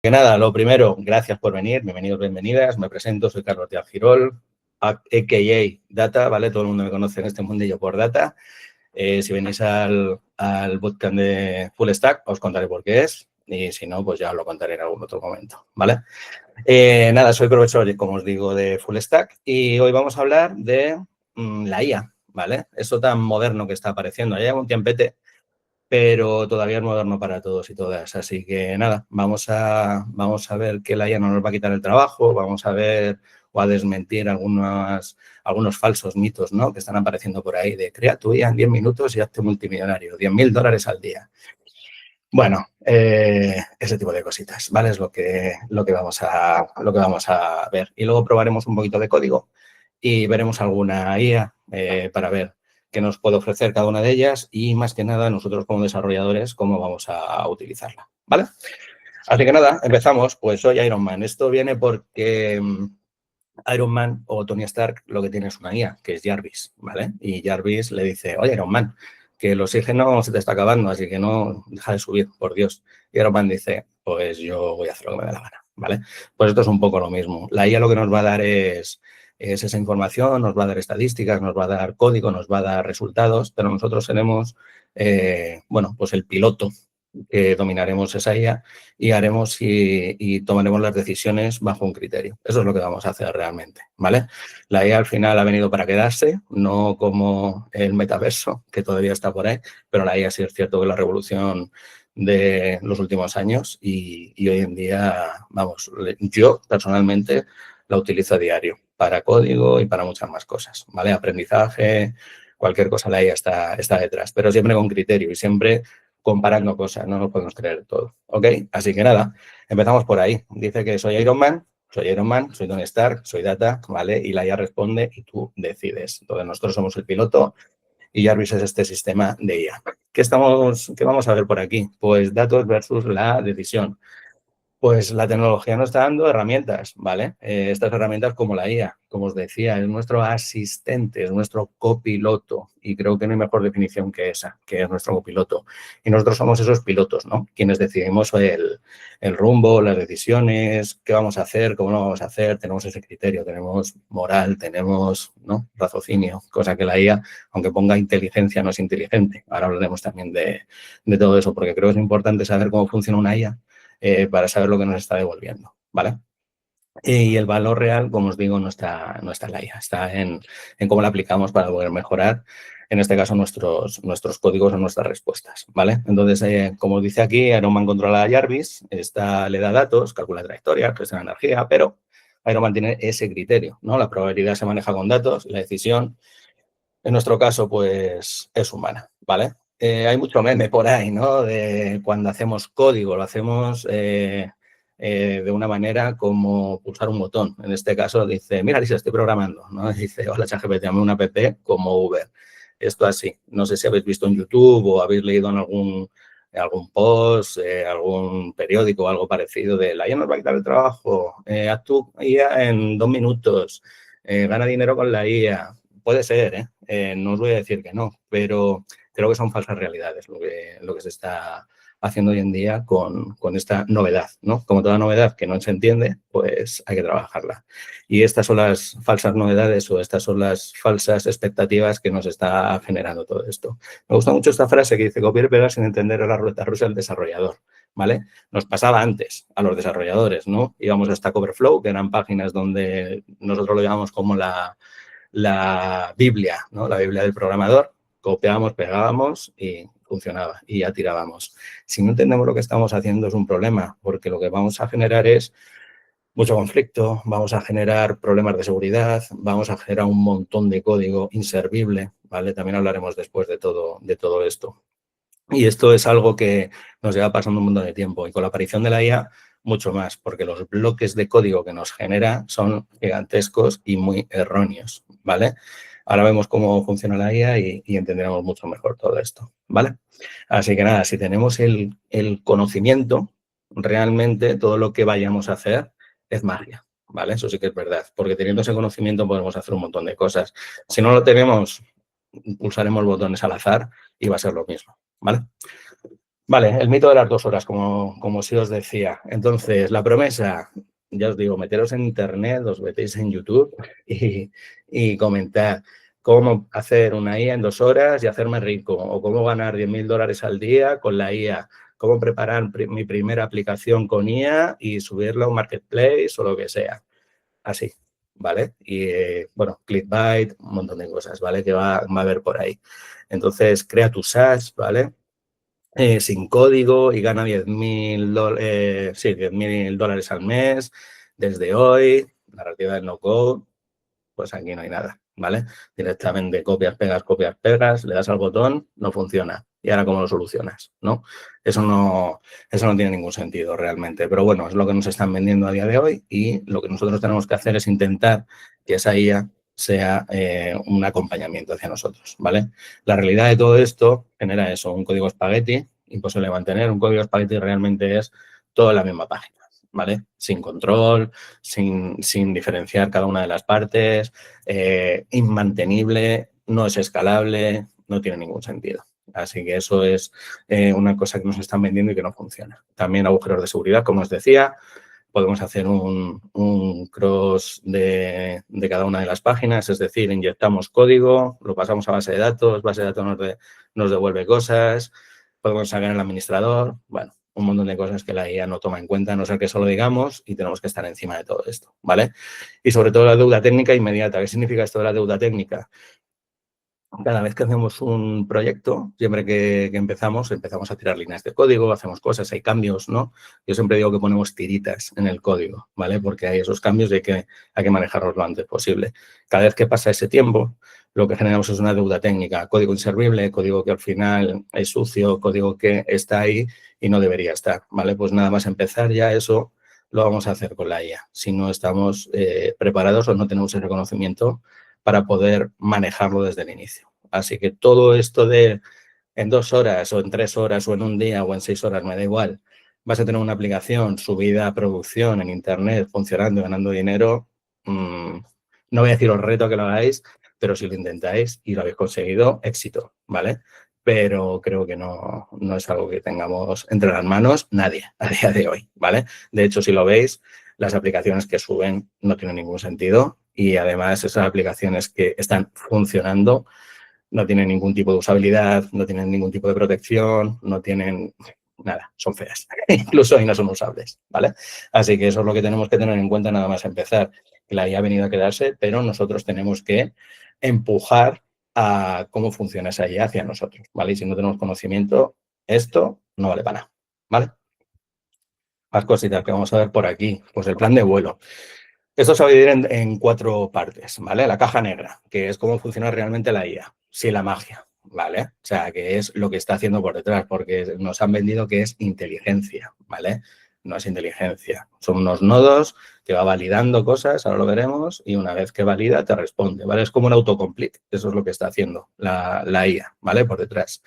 Que nada, lo primero, gracias por venir, bienvenidos, bienvenidas. Me presento, soy Carlos Díaz Girol, a.k.a. Data, ¿vale? Todo el mundo me conoce en este mundillo por Data. Si venís al bootcamp de Full Stack, os contaré por qué es. Y si no, pues ya os lo contaré en algún otro momento, ¿vale? Nada, soy profesor, como os digo, de Full Stack. Y hoy vamos a hablar de la IA, ¿vale? Eso tan moderno que está apareciendo. Ya lleva un tiempete, pero todavía es moderno para todos y todas. Así que nada, vamos a ver que la IA no nos va a quitar el trabajo, vamos a ver o a desmentir algunos falsos mitos, ¿no?, que están apareciendo por ahí de crea tu IA en 10 minutos y hazte multimillonario, $10.000 al día. Bueno, ese tipo de cositas, ¿vale? Es lo que vamos a ver. Y luego probaremos un poquito de código y veremos alguna IA para ver qué nos puede ofrecer cada una de ellas y, más que nada, nosotros como desarrolladores, cómo vamos a utilizarla, ¿vale? Así que nada, empezamos. Pues soy Iron Man. Esto viene porque Iron Man o Tony Stark lo que tiene es una IA, que es Jarvis, ¿vale? Y Jarvis le dice, oye, Iron Man, que el oxígeno se te está acabando, así que no, deja de subir, por Dios. Y Iron Man dice, pues yo voy a hacer lo que me dé la gana, ¿vale? Pues esto es un poco lo mismo. La IA lo que nos va a dar es esa información, nos va a dar estadísticas, nos va a dar código, nos va a dar resultados, pero nosotros tenemos, bueno, pues el piloto, que dominaremos esa IA y haremos y tomaremos las decisiones bajo un criterio. Eso es lo que vamos a hacer realmente, ¿vale? La IA al final ha venido para quedarse, no como el metaverso, que todavía está por ahí, pero la IA sí es cierto que es la revolución de los últimos años y hoy en día, vamos, yo personalmente la utilizo a diario para código y para muchas más cosas, ¿vale? Aprendizaje, cualquier cosa, la IA está detrás, pero siempre con criterio y siempre comparando cosas, no nos podemos creer todo, ¿ok? Así que nada, empezamos por ahí. Dice que soy Iron Man, soy Tony Stark, soy Data, ¿vale? Y la IA responde y tú decides. Entonces, nosotros somos el piloto y Jarvis es este sistema de IA. ¿Qué vamos a ver por aquí? Pues datos versus la decisión. Pues la tecnología nos está dando herramientas, ¿vale? Estas herramientas como la IA, como os decía, es nuestro asistente, es nuestro copiloto y creo que no hay mejor definición que esa, que es nuestro copiloto. Y nosotros somos esos pilotos, ¿no? Quienes decidimos el rumbo, las decisiones, qué vamos a hacer, cómo lo vamos a hacer, tenemos ese criterio, tenemos moral, tenemos, ¿no?, raciocinio, cosa que la IA, aunque ponga inteligencia, no es inteligente. Ahora hablaremos también de todo eso, porque creo que es importante saber cómo funciona una IA. Para saber lo que nos está devolviendo, ¿vale? Y el valor real, como os digo, no está en la IA, está en cómo la aplicamos para poder mejorar, en este caso, nuestros códigos o nuestras respuestas, ¿vale? Entonces, como dice aquí, Iron Man controla a Jarvis, le da datos, calcula trayectoria, gestiona energía, pero Iron Man tiene ese criterio, ¿no? La probabilidad se maneja con datos, la decisión, en nuestro caso, pues, es humana, ¿vale? Hay mucho meme por ahí, ¿no? De cuando hacemos código, lo hacemos de una manera como pulsar un botón. En este caso dice, mira, Lisa, estoy programando, ¿no? Dice, hola, ChatGPT, dame una app como Uber. Esto así. No sé si habéis visto en YouTube o habéis leído en algún post, algún periódico o algo parecido de la IA nos va a quitar el trabajo, haz tu IA en 2 minutos, gana dinero con la IA. Puede ser, no os voy a decir que no, pero creo que son falsas realidades lo que se está haciendo hoy en día con esta novedad, ¿no? Como toda novedad que no se entiende, pues hay que trabajarla. Y estas son las falsas novedades o estas son las falsas expectativas que nos está generando todo esto. Me gusta mucho esta frase que dice, copiar y pegar sin entender la ruleta rusa del desarrollador, ¿vale? Nos pasaba antes a los desarrolladores, ¿no? Íbamos a Stack Overflow, que eran páginas donde nosotros lo llamamos como la Biblia, ¿no? La Biblia del programador, copiábamos, pegábamos y funcionaba y ya tirábamos. Si no entendemos lo que estamos haciendo es un problema, porque lo que vamos a generar es mucho conflicto, vamos a generar problemas de seguridad, vamos a generar un montón de código inservible, ¿vale? También hablaremos después de todo esto. Y esto es algo que nos lleva pasando un montón de tiempo y con la aparición de la IA mucho más, porque los bloques de código que nos genera son gigantescos y muy erróneos, ¿vale? Ahora vemos cómo funciona la IA y entenderemos mucho mejor todo esto, ¿vale? Así que nada, si tenemos el conocimiento, realmente todo lo que vayamos a hacer es magia, ¿vale? Eso sí que es verdad, porque teniendo ese conocimiento podemos hacer un montón de cosas. Si no lo tenemos, pulsaremos botones al azar y va a ser lo mismo, ¿vale? Vale, el mito de las 2 horas, como sí os decía. Entonces, la promesa, ya os digo, meteros en internet, os metéis en YouTube y comentad cómo hacer una IA en 2 horas y hacerme rico, o cómo ganar 10.000 dólares al día con la IA, cómo preparar mi primera aplicación con IA y subirla a un marketplace o lo que sea. Así, ¿vale? Y, bueno, clickbait, un montón de cosas, ¿vale? Que va a haber por ahí. Entonces, crea tu SaaS, ¿vale? Sin código y gana 10.000 dólares al mes desde hoy, narrativa del no-code, pues aquí no hay nada, ¿vale? Directamente copias, pegas, le das al botón, no funciona. ¿Y ahora cómo lo solucionas? ¿No? Eso no tiene ningún sentido realmente. Pero bueno, es lo que nos están vendiendo a día de hoy y lo que nosotros tenemos que hacer es intentar que esa IA sea un acompañamiento hacia nosotros, ¿vale? La realidad de todo esto genera eso, un código espagueti, imposible de mantener. Un código espagueti realmente es toda la misma página, ¿vale? Sin control, sin diferenciar cada una de las partes, inmantenible, no es escalable, no tiene ningún sentido. Así que eso es una cosa que nos están vendiendo y que no funciona. También agujeros de seguridad, como os decía, podemos hacer un cross de cada una de las páginas, es decir, inyectamos código, lo pasamos a base de datos nos devuelve cosas, podemos sacar el administrador, bueno, un montón de cosas que la IA no toma en cuenta, a no ser que solo digamos, y tenemos que estar encima de todo esto, ¿vale? Y sobre todo la deuda técnica inmediata. ¿Qué significa esto de la deuda técnica? Cada vez que hacemos un proyecto, siempre que empezamos a tirar líneas de código, hacemos cosas, hay cambios, ¿no? Yo siempre digo que ponemos tiritas en el código, ¿vale? Porque hay esos cambios y hay que manejarlos lo antes posible. Cada vez que pasa ese tiempo, lo que generamos es una deuda técnica, código inservible, código que al final es sucio, código que está ahí y no debería estar, ¿vale? Pues nada más empezar ya eso lo vamos a hacer con la IA. Si no estamos preparados o no tenemos ese conocimiento para poder manejarlo desde el inicio. Así que todo esto de en 2 horas o en 3 horas o en un día o en 6 horas, me da igual, vas a tener una aplicación subida a producción en Internet, funcionando y ganando dinero, no voy a decir os reto a que lo hagáis, pero si lo intentáis y lo habéis conseguido, éxito, ¿vale? Pero creo que no es algo que tengamos entre las manos nadie a día de hoy, ¿vale? De hecho, si lo veis, las aplicaciones que suben no tienen ningún sentido y además esas aplicaciones que están funcionando no tienen ningún tipo de usabilidad, no tienen ningún tipo de protección, no tienen nada, son feas. Incluso ahí no son usables, ¿vale? Así que eso es lo que tenemos que tener en cuenta nada más empezar. Que la IA ha venido a quedarse, pero nosotros tenemos que empujar a cómo funciona esa IA hacia nosotros, ¿vale? Y si no tenemos conocimiento, esto no vale para nada, ¿vale? Más cositas que vamos a ver por aquí. Pues el plan de vuelo. Esto se va a dividir en 4 partes, ¿vale? La caja negra, que es cómo funciona realmente la IA, sí, la magia, ¿vale? O sea, que es lo que está haciendo por detrás, porque nos han vendido que es inteligencia, ¿vale? No es inteligencia. Son unos nodos que va validando cosas, ahora lo veremos, y una vez que valida te responde, ¿vale? Es como un autocomplete, eso es lo que está haciendo la IA, ¿vale? Por detrás.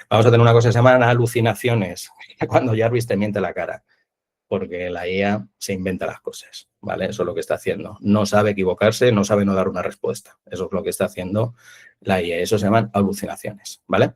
Vamos a tener una cosa que se llaman alucinaciones, cuando Jarvis te miente la cara, porque la IA se inventa las cosas, ¿vale? Eso es lo que está haciendo. No sabe equivocarse, no sabe no dar una respuesta. Eso es lo que está haciendo la IA. Eso se llaman alucinaciones, ¿vale?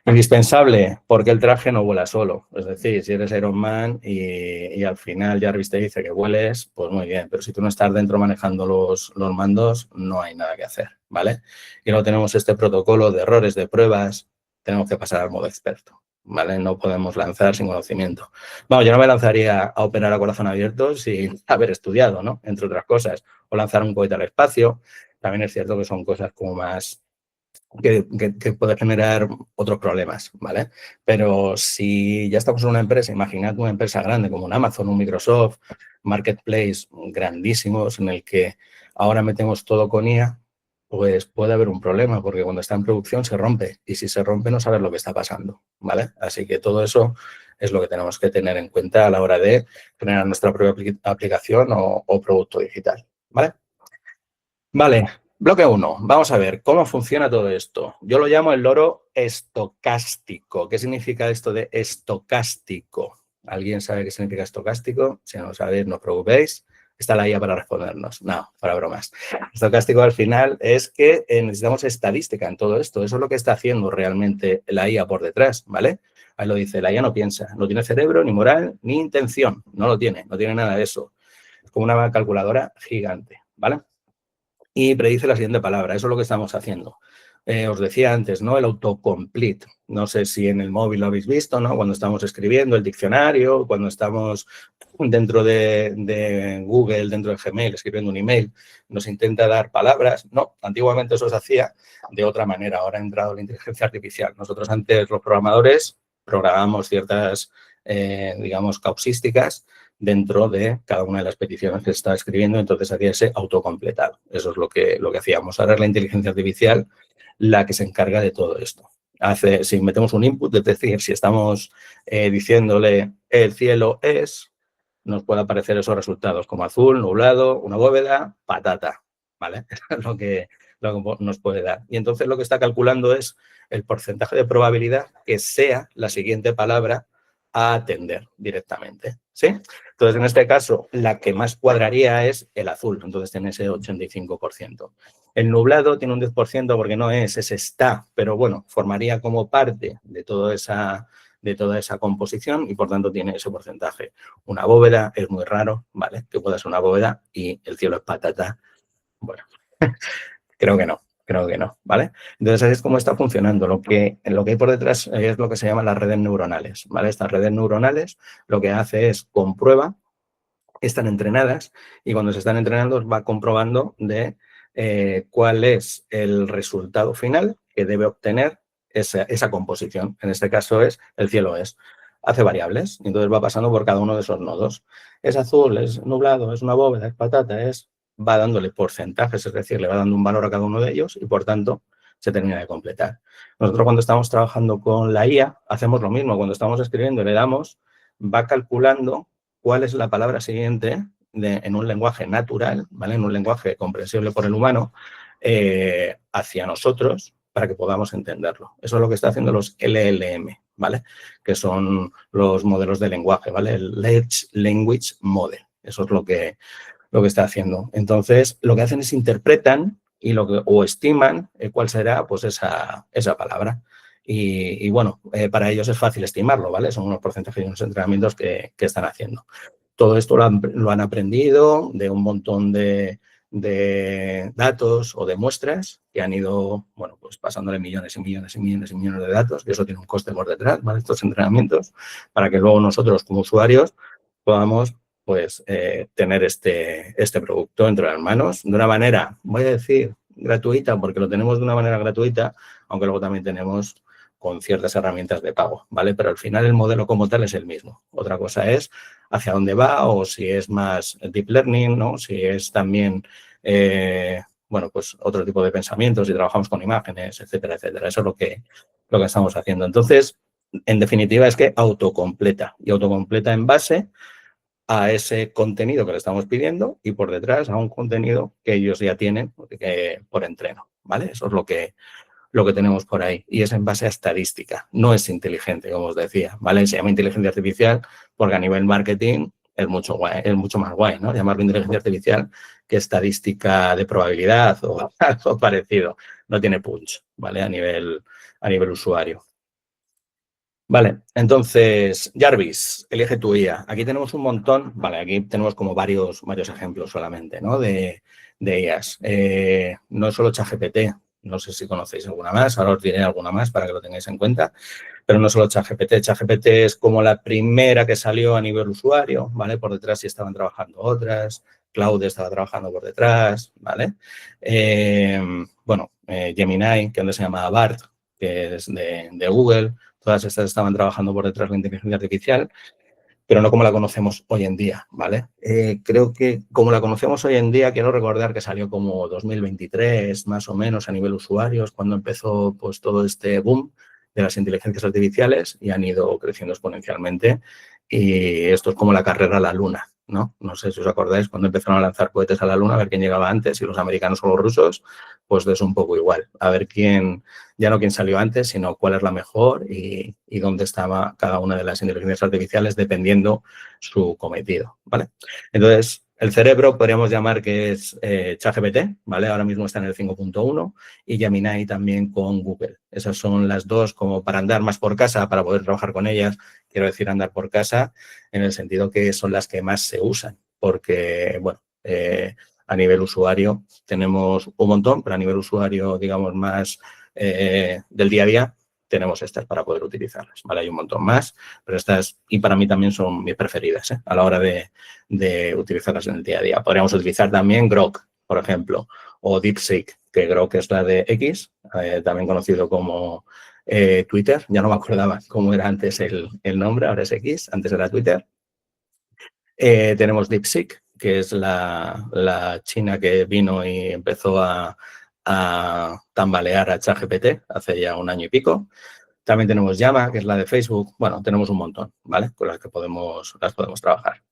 Indispensable, porque el traje no vuela solo. Es decir, si eres Iron Man y al final Jarvis te dice que vueles, pues muy bien. Pero si tú no estás dentro manejando los mandos, no hay nada que hacer, ¿vale? Y luego tenemos este protocolo de errores, de pruebas. Tenemos que pasar al modo experto, ¿vale? No podemos lanzar sin conocimiento. Vamos, yo no me lanzaría a operar a corazón abierto sin haber estudiado, ¿no? Entre otras cosas. O lanzar un cohete al espacio. También es cierto que son cosas como más que puede generar otros problemas, ¿vale? Pero si ya estamos en una empresa, imaginad una empresa grande como un Amazon, un Microsoft, marketplace grandísimos en el que ahora metemos todo con IA, pues puede haber un problema porque cuando está en producción se rompe y si se rompe no sabes lo que está pasando, ¿vale? Así que todo eso es lo que tenemos que tener en cuenta a la hora de generar nuestra propia aplicación o producto digital, ¿vale? Vale, bloque 1. Vamos a ver cómo funciona todo esto. Yo lo llamo el loro estocástico. ¿Qué significa esto de estocástico? ¿Alguien sabe qué significa estocástico? Si no lo sabéis, no os preocupéis. está la IA para respondernos. No, para bromas. Estocástico al final es que necesitamos estadística en todo esto. Eso es lo que está haciendo realmente la IA por detrás, ¿vale? Ahí lo dice, la IA no piensa, no tiene cerebro, ni moral, ni intención. No tiene nada de eso. Es como una calculadora gigante, ¿vale? Y predice la siguiente palabra. Eso es lo que estamos haciendo. Os decía antes, ¿no? El autocomplete. No sé si en el móvil lo habéis visto, ¿no? Cuando estamos escribiendo el diccionario, cuando estamos dentro de Google, dentro de Gmail, escribiendo un email, nos intenta dar palabras. No, antiguamente eso se hacía de otra manera. Ahora ha entrado la inteligencia artificial. Nosotros antes, los programadores, programábamos ciertas, digamos, causísticas dentro de cada una de las peticiones que se estaba escribiendo, entonces hacía ese autocompletado. Eso es lo que hacíamos. Ahora es la inteligencia artificial la que se encarga de todo esto. Si metemos un input, es decir, si estamos diciéndole el cielo es, nos puede aparecer esos resultados como azul, nublado, una bóveda, patata, ¿vale? Es lo que nos puede dar. Y entonces lo que está calculando es el porcentaje de probabilidad que sea la siguiente palabra a atender directamente, ¿sí? Entonces, en este caso, la que más cuadraría es el azul, entonces tiene ese 85%. El nublado tiene un 10% porque no es está, pero bueno, formaría como parte de toda esa composición y por tanto tiene ese porcentaje. Una bóveda es muy raro, ¿vale? Que pueda ser una bóveda y el cielo es patata. Bueno, creo que no, ¿vale? Entonces, así es como está funcionando. Lo que hay por detrás es lo que se llaman las redes neuronales, ¿vale? Estas redes neuronales lo que hace es comprueba, están entrenadas y cuando se están entrenando va comprobando de cuál es el resultado final que debe obtener esa composición. En este caso es el cielo es. Hace variables y entonces va pasando por cada uno de esos nodos. Es azul, es nublado, es una bóveda, es patata, va dándole porcentajes, es decir, le va dando un valor a cada uno de ellos y, por tanto, se termina de completar. Nosotros cuando estamos trabajando con la IA hacemos lo mismo. Cuando estamos escribiendo le damos, va calculando cuál es la palabra siguiente en un lenguaje natural, ¿vale? En un lenguaje comprensible por el humano, hacia nosotros para que podamos entenderlo. Eso es lo que está haciendo los LLM, ¿vale? Que son los modelos de lenguaje, ¿vale? El Large Language Model. Eso es lo que está haciendo. Entonces, lo que hacen es interpretan o estiman cuál será pues esa palabra. Y bueno, para ellos es fácil estimarlo, ¿vale? Son unos porcentajes y unos entrenamientos que están haciendo. Todo esto lo han aprendido de un montón de datos o de muestras que han ido, bueno, pues pasándole millones y millones y millones y millones de datos, y eso tiene un coste por detrás, ¿vale? Estos entrenamientos, para que luego nosotros como usuarios podamos pues tener este producto entre las manos de una manera, voy a decir, gratuita, porque lo tenemos de una manera gratuita, aunque luego también tenemos con ciertas herramientas de pago, ¿vale? Pero al final el modelo como tal es el mismo. Otra cosa es hacia dónde va o si es más deep learning, ¿no? Si es también, bueno, pues otro tipo de pensamientos, si trabajamos con imágenes, etcétera, etcétera. Eso es lo que estamos haciendo. Entonces, en definitiva, es que autocompleta y autocompleta en base a ese contenido que le estamos pidiendo y por detrás a un contenido que ellos ya tienen por entreno, ¿vale? Eso es lo que tenemos por ahí y es en base a estadística. No es inteligente, como os decía, ¿vale? Se llama inteligencia artificial porque a nivel marketing es mucho más guay, ¿no? Llamarlo inteligencia artificial que estadística de probabilidad o algo parecido. No tiene punch, ¿vale? A nivel usuario. Vale, entonces, Jarvis, elige tu IA. Aquí tenemos un montón, vale, aquí tenemos como varios ejemplos solamente, ¿no? De IAs. No es solo ChatGPT, no sé si conocéis alguna más, ahora os diré alguna más para que lo tengáis en cuenta, pero no solo ChatGPT. ChatGPT es como la primera que salió a nivel usuario, ¿vale? Por detrás sí estaban trabajando otras, Claude estaba trabajando por detrás, ¿vale? Bueno, Gemini, que antes se llamaba BART, que es de Google. Todas estas estaban trabajando por detrás de la inteligencia artificial, pero no como la conocemos hoy en día, ¿vale? Creo que como la conocemos hoy en día, quiero recordar que salió como 2023, más o menos, a nivel usuarios, cuando empezó pues todo este boom de las inteligencias artificiales y han ido creciendo exponencialmente. Y esto es como la carrera a la luna, ¿no? No sé si os acordáis cuando empezaron a lanzar cohetes a la luna, a ver quién llegaba antes, si los americanos o los rusos, pues es un poco igual. A ver quién, ya no quién salió antes, sino cuál es la mejor y dónde estaba cada una de las inteligencias artificiales dependiendo su cometido, ¿vale? Entonces, El cerebro podríamos llamar que es ChatGPT, ¿vale? Ahora mismo está en el 5.1 y Gemini también con Google. Esas son las dos como para andar más por casa, para poder trabajar con ellas. Quiero decir andar por casa en el sentido que son las que más se usan porque, bueno, a nivel usuario tenemos un montón, pero a nivel usuario, digamos, más del día a día, tenemos estas para poder utilizarlas, ¿vale? Hay un montón más, pero estas, y para mí también son mis preferidas, a la hora de utilizarlas en el día a día. Podríamos utilizar también Grok, por ejemplo, o DeepSeek, que Grok es la de X, también conocido como Twitter. Ya no me acordaba cómo era antes el nombre, ahora es X, antes era Twitter. Tenemos DeepSeek, que es la china que vino y empezó a tambalear a ChatGPT hace ya un año y pico. También tenemos Llama, que es la de Facebook. Bueno, tenemos un montón, ¿vale? Con las que las podemos trabajar.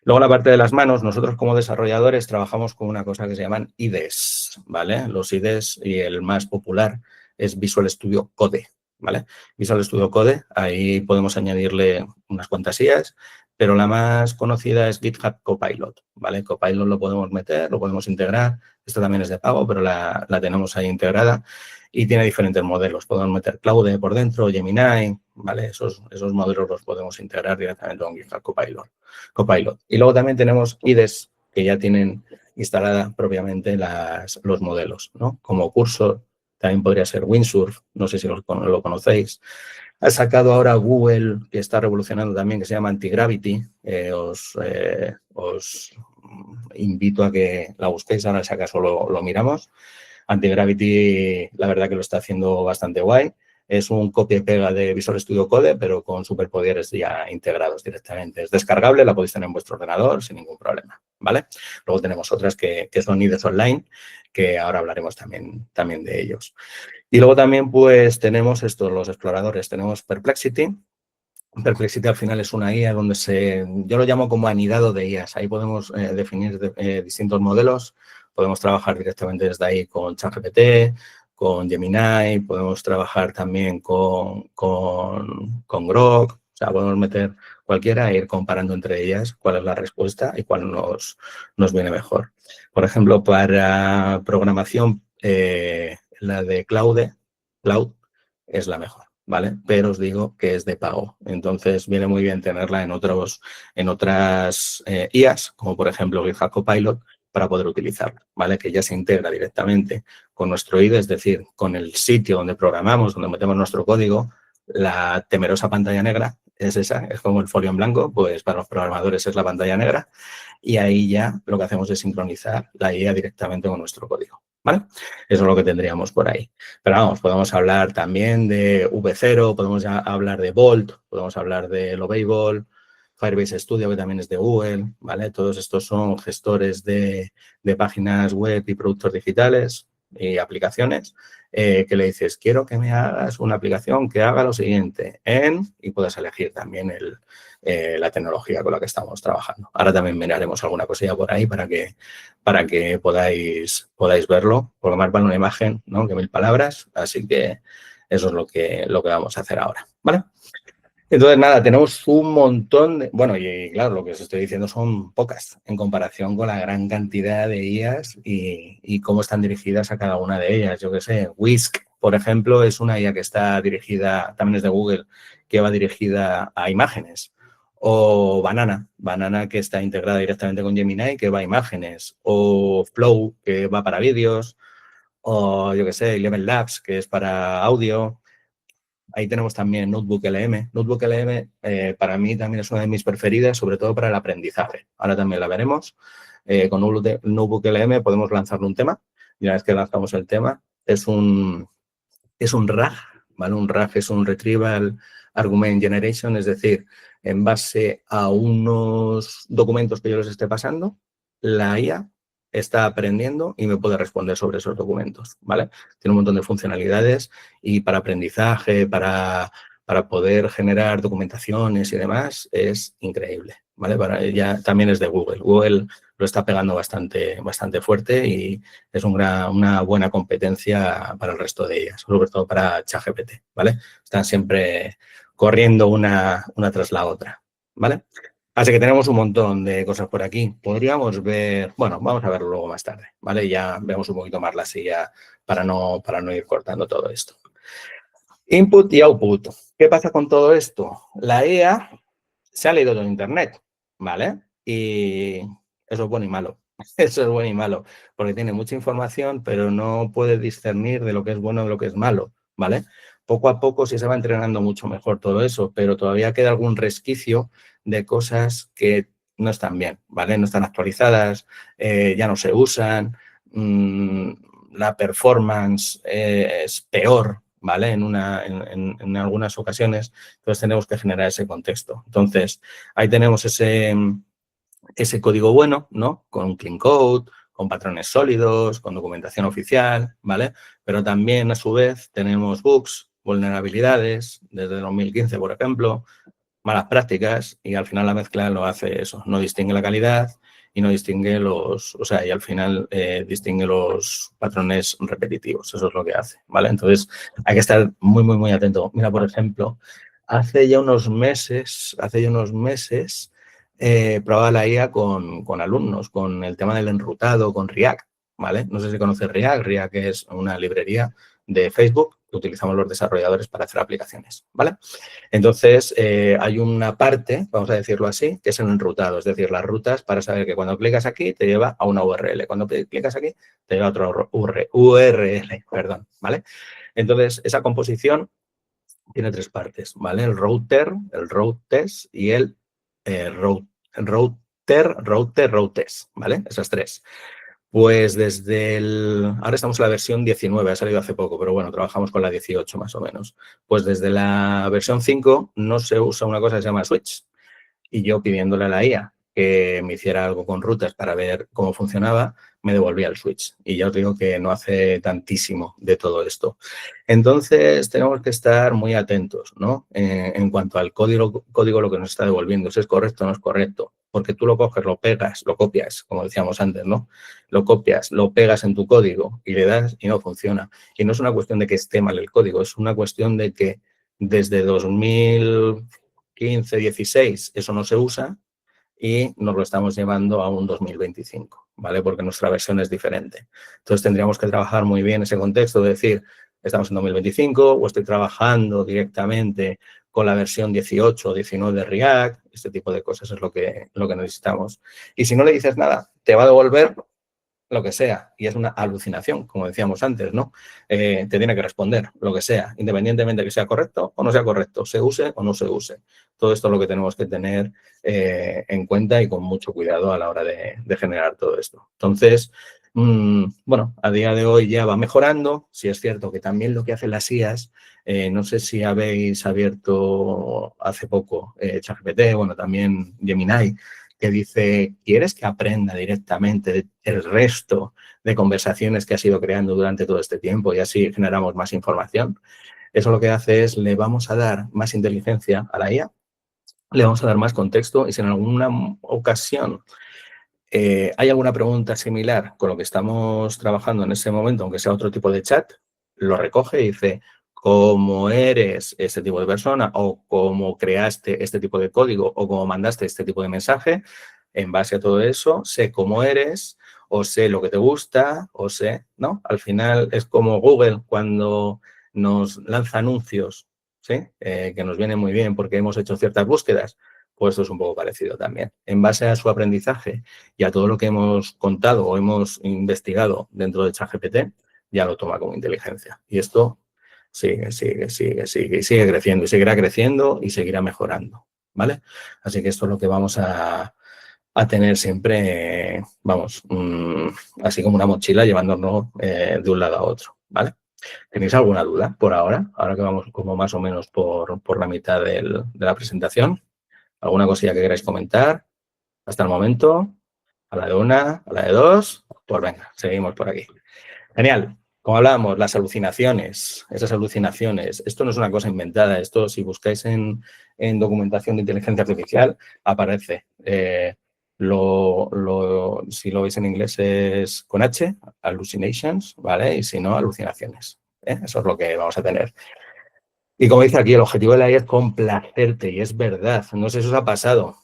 Luego, la parte de las manos, nosotros como desarrolladores trabajamos con una cosa que se llaman IDEs, ¿vale? Los IDEs y el más popular es Visual Studio Code, ¿vale? Visual Studio Code, ahí podemos añadirle unas cuantas IAs, pero la más conocida es GitHub Copilot, ¿vale? Copilot lo podemos meter, lo podemos integrar. Esto también es de pago, pero la tenemos ahí integrada y tiene diferentes modelos. Podemos meter Claude por dentro, Gemini, ¿vale? Esos modelos los podemos integrar directamente con GitHub Copilot. Y luego también tenemos IDEs que ya tienen instalada propiamente los modelos, ¿no? Como Cursor, también podría ser Windsurf, no sé si lo conocéis. Ha sacado ahora Google, que está revolucionando también, que se llama Antigravity. Os invito a que la busquéis, ahora si acaso lo miramos. Antigravity, la verdad que lo está haciendo bastante guay. Es un copia y pega de Visual Studio Code, pero con superpoderes ya integrados directamente. Es descargable, la podéis tener en vuestro ordenador sin ningún problema, ¿vale? Luego tenemos otras que son IDEs online, que ahora hablaremos también de ellos. Y luego también, pues, tenemos los exploradores. Tenemos Perplexity. Perplexity al final es una IA donde yo lo llamo como anidado de IAs. Ahí podemos definir distintos modelos. Podemos trabajar directamente desde ahí con ChatGPT, con Gemini, podemos trabajar también con Grok. O sea, podemos meter cualquiera e ir comparando entre ellas cuál es la respuesta y cuál nos viene mejor. Por ejemplo, para programación, la de Cloud es la mejor, ¿vale? Pero os digo que es de pago. Entonces, viene muy bien tenerla en otras IAs, como por ejemplo GitHub Copilot, para poder utilizarla, ¿vale? Que ya se integra directamente con nuestro IDE, es decir, con el sitio donde programamos, donde metemos nuestro código. La temerosa pantalla negra es esa, es como el folio en blanco, pues para los programadores es la pantalla negra. Y ahí ya lo que hacemos es sincronizar la IA directamente con nuestro código, ¿vale? Eso es lo que tendríamos por ahí. Pero vamos, podemos hablar también de V0, podemos hablar de Bolt, podemos hablar de Lovable, Firebase Studio, que también es de Google, ¿vale? Todos estos son gestores de páginas web y productos digitales y aplicaciones que le dices, quiero que me hagas una aplicación que haga lo siguiente y puedes elegir también la tecnología con la que estamos trabajando. Ahora también miraremos alguna cosilla por ahí para que podáis verlo, porque más vale una imagen, ¿no?, que 1000 palabras, así que eso es lo que vamos a hacer ahora, ¿vale? Entonces, nada, tenemos un montón de... Bueno, y claro, lo que os estoy diciendo son pocas en comparación con la gran cantidad de IAs y cómo están dirigidas a cada una de ellas. Yo qué sé, Whisk, por ejemplo, es una IA que está dirigida, también es de Google, que va dirigida a imágenes. O Banana, que está integrada directamente con Gemini, que va a imágenes. O Flow, que va para vídeos. O, yo qué sé, Eleven Labs, que es para audio. Ahí tenemos también Notebook LM. Notebook LM para mí también es una de mis preferidas, sobre todo para el aprendizaje. Ahora también la veremos. Con Notebook LM podemos lanzarle un tema y una vez que lanzamos el tema es un RAG, ¿vale? Un RAG es un Retrieval Argument Generation, es decir, en base a unos documentos que yo les esté pasando, la IA está aprendiendo y me puede responder sobre esos documentos, ¿vale? Tiene un montón de funcionalidades y para aprendizaje, para poder generar documentaciones y demás, es increíble, ¿vale? Ella también es de Google. Google lo está pegando bastante fuerte y es una buena competencia para el resto de ellas, sobre todo para ChatGPT, ¿vale? Están siempre corriendo una tras la otra, ¿vale? Así que tenemos un montón de cosas por aquí. Podríamos ver, bueno, vamos a verlo luego más tarde, ¿vale? Ya vemos un poquito más la silla para no ir cortando todo esto. Input y output. ¿Qué pasa con todo esto? La IA se ha leído todo en Internet, ¿vale? Y eso es bueno y malo. Eso es bueno y malo, porque tiene mucha información, pero no puede discernir de lo que es bueno de lo que es malo, ¿vale? Poco a poco sí se va entrenando mucho mejor todo eso, pero todavía queda algún resquicio de cosas que no están bien, ¿vale? No están actualizadas, ya no se usan, la performance es peor, ¿vale? En algunas ocasiones, entonces tenemos que generar ese contexto. Entonces, ahí tenemos ese código bueno, ¿no? Con clean code, con patrones sólidos, con documentación oficial, ¿vale? Pero también, a su vez, tenemos bugs, vulnerabilidades, desde 2015, por ejemplo, malas prácticas, y al final la mezcla lo hace eso, no distingue la calidad y no distingue y al final distingue los patrones repetitivos, eso es lo que hace, ¿vale? Entonces, hay que estar muy, muy, muy atento. Mira, por ejemplo, hace ya unos meses, probaba la IA con alumnos, con el tema del enrutado, con React, ¿vale? No sé si conoces React. React es una librería de Facebook que utilizamos los desarrolladores para hacer aplicaciones, ¿vale? Entonces, hay una parte, vamos a decirlo así, que es el enrutado, es decir, las rutas para saber que cuando clicas aquí te lleva a una URL, cuando clicas aquí te lleva a otra URL, perdón, ¿vale? Entonces, esa composición tiene tres partes, ¿vale? El router, el route test y el route test, ¿vale? Esas tres. Pues ahora estamos en la versión 19, ha salido hace poco, pero bueno, trabajamos con la 18 más o menos. Pues desde la versión 5 no se usa una cosa que se llama switch. Y yo pidiéndole a la IA que me hiciera algo con rutas para ver cómo funcionaba, me devolvía el switch. Y ya os digo que no hace tantísimo de todo esto. Entonces, tenemos que estar muy atentos, ¿no? En cuanto al código, lo que nos está devolviendo, si es correcto o no es correcto. Porque tú lo coges, lo pegas, lo copias, como decíamos antes, ¿no? Lo copias, lo pegas en tu código y le das y no funciona. Y no es una cuestión de que esté mal el código, es una cuestión de que desde 2015, 16, eso no se usa y nos lo estamos llevando a un 2025, ¿vale? Porque nuestra versión es diferente. Entonces, tendríamos que trabajar muy bien ese contexto de decir, estamos en 2025 o estoy trabajando directamente con la versión 18 o 19 de React, este tipo de cosas es lo que necesitamos. Y si no le dices nada, te va a devolver lo que sea, y es una alucinación, como decíamos antes, ¿no? Te tiene que responder lo que sea, independientemente de que sea correcto o no sea correcto, se use o no se use. Todo esto es lo que tenemos que tener en cuenta y con mucho cuidado a la hora de generar todo esto. Entonces, bueno, a día de hoy ya va mejorando. Sí es cierto que también lo que hacen las IAs, no sé si habéis abierto hace poco ChatGPT, bueno, también Gemini, que dice, ¿quieres que aprenda directamente el resto de conversaciones que has ido creando durante todo este tiempo y así generamos más información? Eso lo que hace es, le vamos a dar más inteligencia a la IA, le vamos a dar más contexto y si en alguna ocasión hay alguna pregunta similar con lo que estamos trabajando en ese momento, aunque sea otro tipo de chat, lo recoge y dice, como eres este tipo de persona o como creaste este tipo de código o como mandaste este tipo de mensaje, en base a todo eso, sé cómo eres o sé lo que te gusta o sé, ¿no? Al final es como Google cuando nos lanza anuncios, ¿sí? Que nos viene muy bien porque hemos hecho ciertas búsquedas. Pues esto es un poco parecido también. En base a su aprendizaje y a todo lo que hemos contado o hemos investigado dentro de ChatGPT, ya lo toma como inteligencia. Y esto sigue creciendo y seguirá creciendo y seguirá mejorando, ¿vale? Así que esto es lo que vamos a tener siempre, vamos, así como una mochila llevándonos de un lado a otro, ¿vale? ¿Tenéis alguna duda por ahora? Ahora que vamos como más o menos por la mitad de la presentación. ¿Alguna cosilla que queráis comentar hasta el momento? A la de una, a la de dos. Pues venga, seguimos por aquí. Genial. Como hablábamos, las alucinaciones, esas alucinaciones, esto no es una cosa inventada, esto si buscáis en documentación de inteligencia artificial, aparece. Si lo veis en inglés es con H, hallucinations, ¿vale? Y si no, alucinaciones. Eso es lo que vamos a tener. Y como dice aquí, el objetivo de la IA es complacerte, y es verdad. No sé si os ha pasado.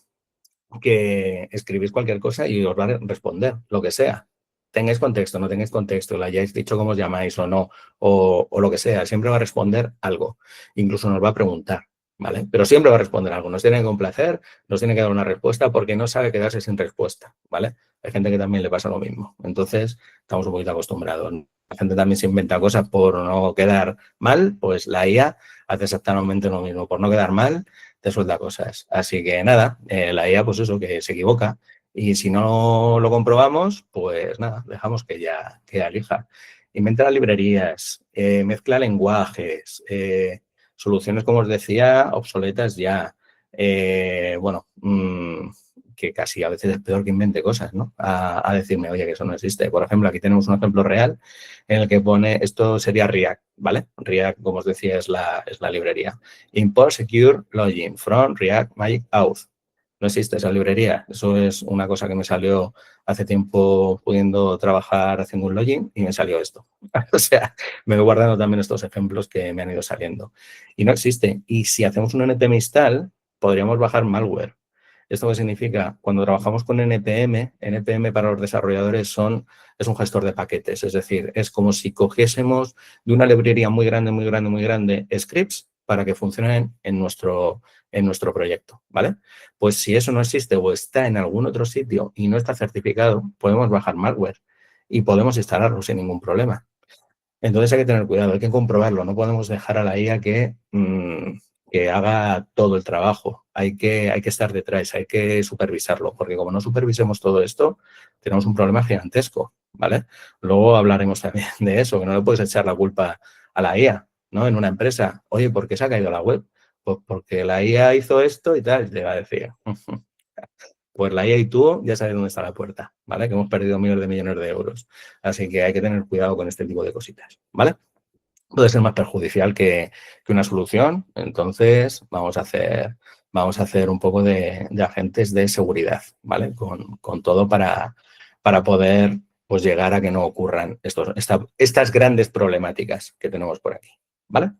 que escribís cualquier cosa y os va a responder, lo que sea. Tengáis contexto, no tengáis contexto, le hayáis dicho cómo os llamáis o no, o lo que sea, siempre va a responder algo. Incluso nos va a preguntar, ¿vale? Pero siempre va a responder algo. Nos tiene que complacer, nos tiene que dar una respuesta porque no sabe quedarse sin respuesta, ¿vale? Hay gente que también le pasa lo mismo. Entonces, estamos un poquito acostumbrados. La gente también se inventa cosas por no quedar mal, pues la IA hace exactamente lo mismo. Por no quedar mal, te suelta cosas. Así que nada, la IA, pues eso, que se equivoca. Y si no lo comprobamos, pues nada, dejamos que ya elija. Inventa librerías, mezcla lenguajes, soluciones, como os decía, obsoletas ya. Bueno, que casi a veces es peor que invente cosas, ¿no? A decirme, oye, que eso no existe. Por ejemplo, aquí tenemos un ejemplo real en el que pone, esto sería React, ¿vale? React, como os decía, es la librería. Import Secure Login from React Magic Auth. No existe esa librería. Eso es una cosa que me salió hace tiempo pudiendo trabajar haciendo un login y me salió esto. O sea, me voy guardando también estos ejemplos que me han ido saliendo. Y no existe. Y si hacemos un npm install, podríamos bajar malware. ¿Esto qué significa? Cuando trabajamos con NPM para los desarrolladores es un gestor de paquetes. Es decir, es como si cogiésemos de una librería muy grande, muy grande, muy grande, scripts para que funcionen en nuestro proyecto, ¿vale? Pues si eso no existe o está en algún otro sitio y no está certificado, podemos bajar malware y podemos instalarlo sin ningún problema. Entonces hay que tener cuidado, hay que comprobarlo, no podemos dejar a la IA que haga todo el trabajo, hay que estar detrás, hay que supervisarlo, porque como no supervisemos todo esto, tenemos un problema gigantesco, ¿vale? Luego hablaremos también de eso, que no le puedes echar la culpa a la IA, ¿no? En una empresa, oye, ¿por qué se ha caído la web? Pues porque la IA hizo esto y tal, te va a decir. Pues la IA y tú ya sabes dónde está la puerta, ¿vale? Que hemos perdido miles de millones de euros. Así que hay que tener cuidado con este tipo de cositas, ¿vale? Puede ser más perjudicial que una solución. Entonces, vamos a hacer un poco de agentes de seguridad, ¿vale? Con todo para poder pues, llegar a que no ocurran estas grandes problemáticas que tenemos por aquí, ¿vale?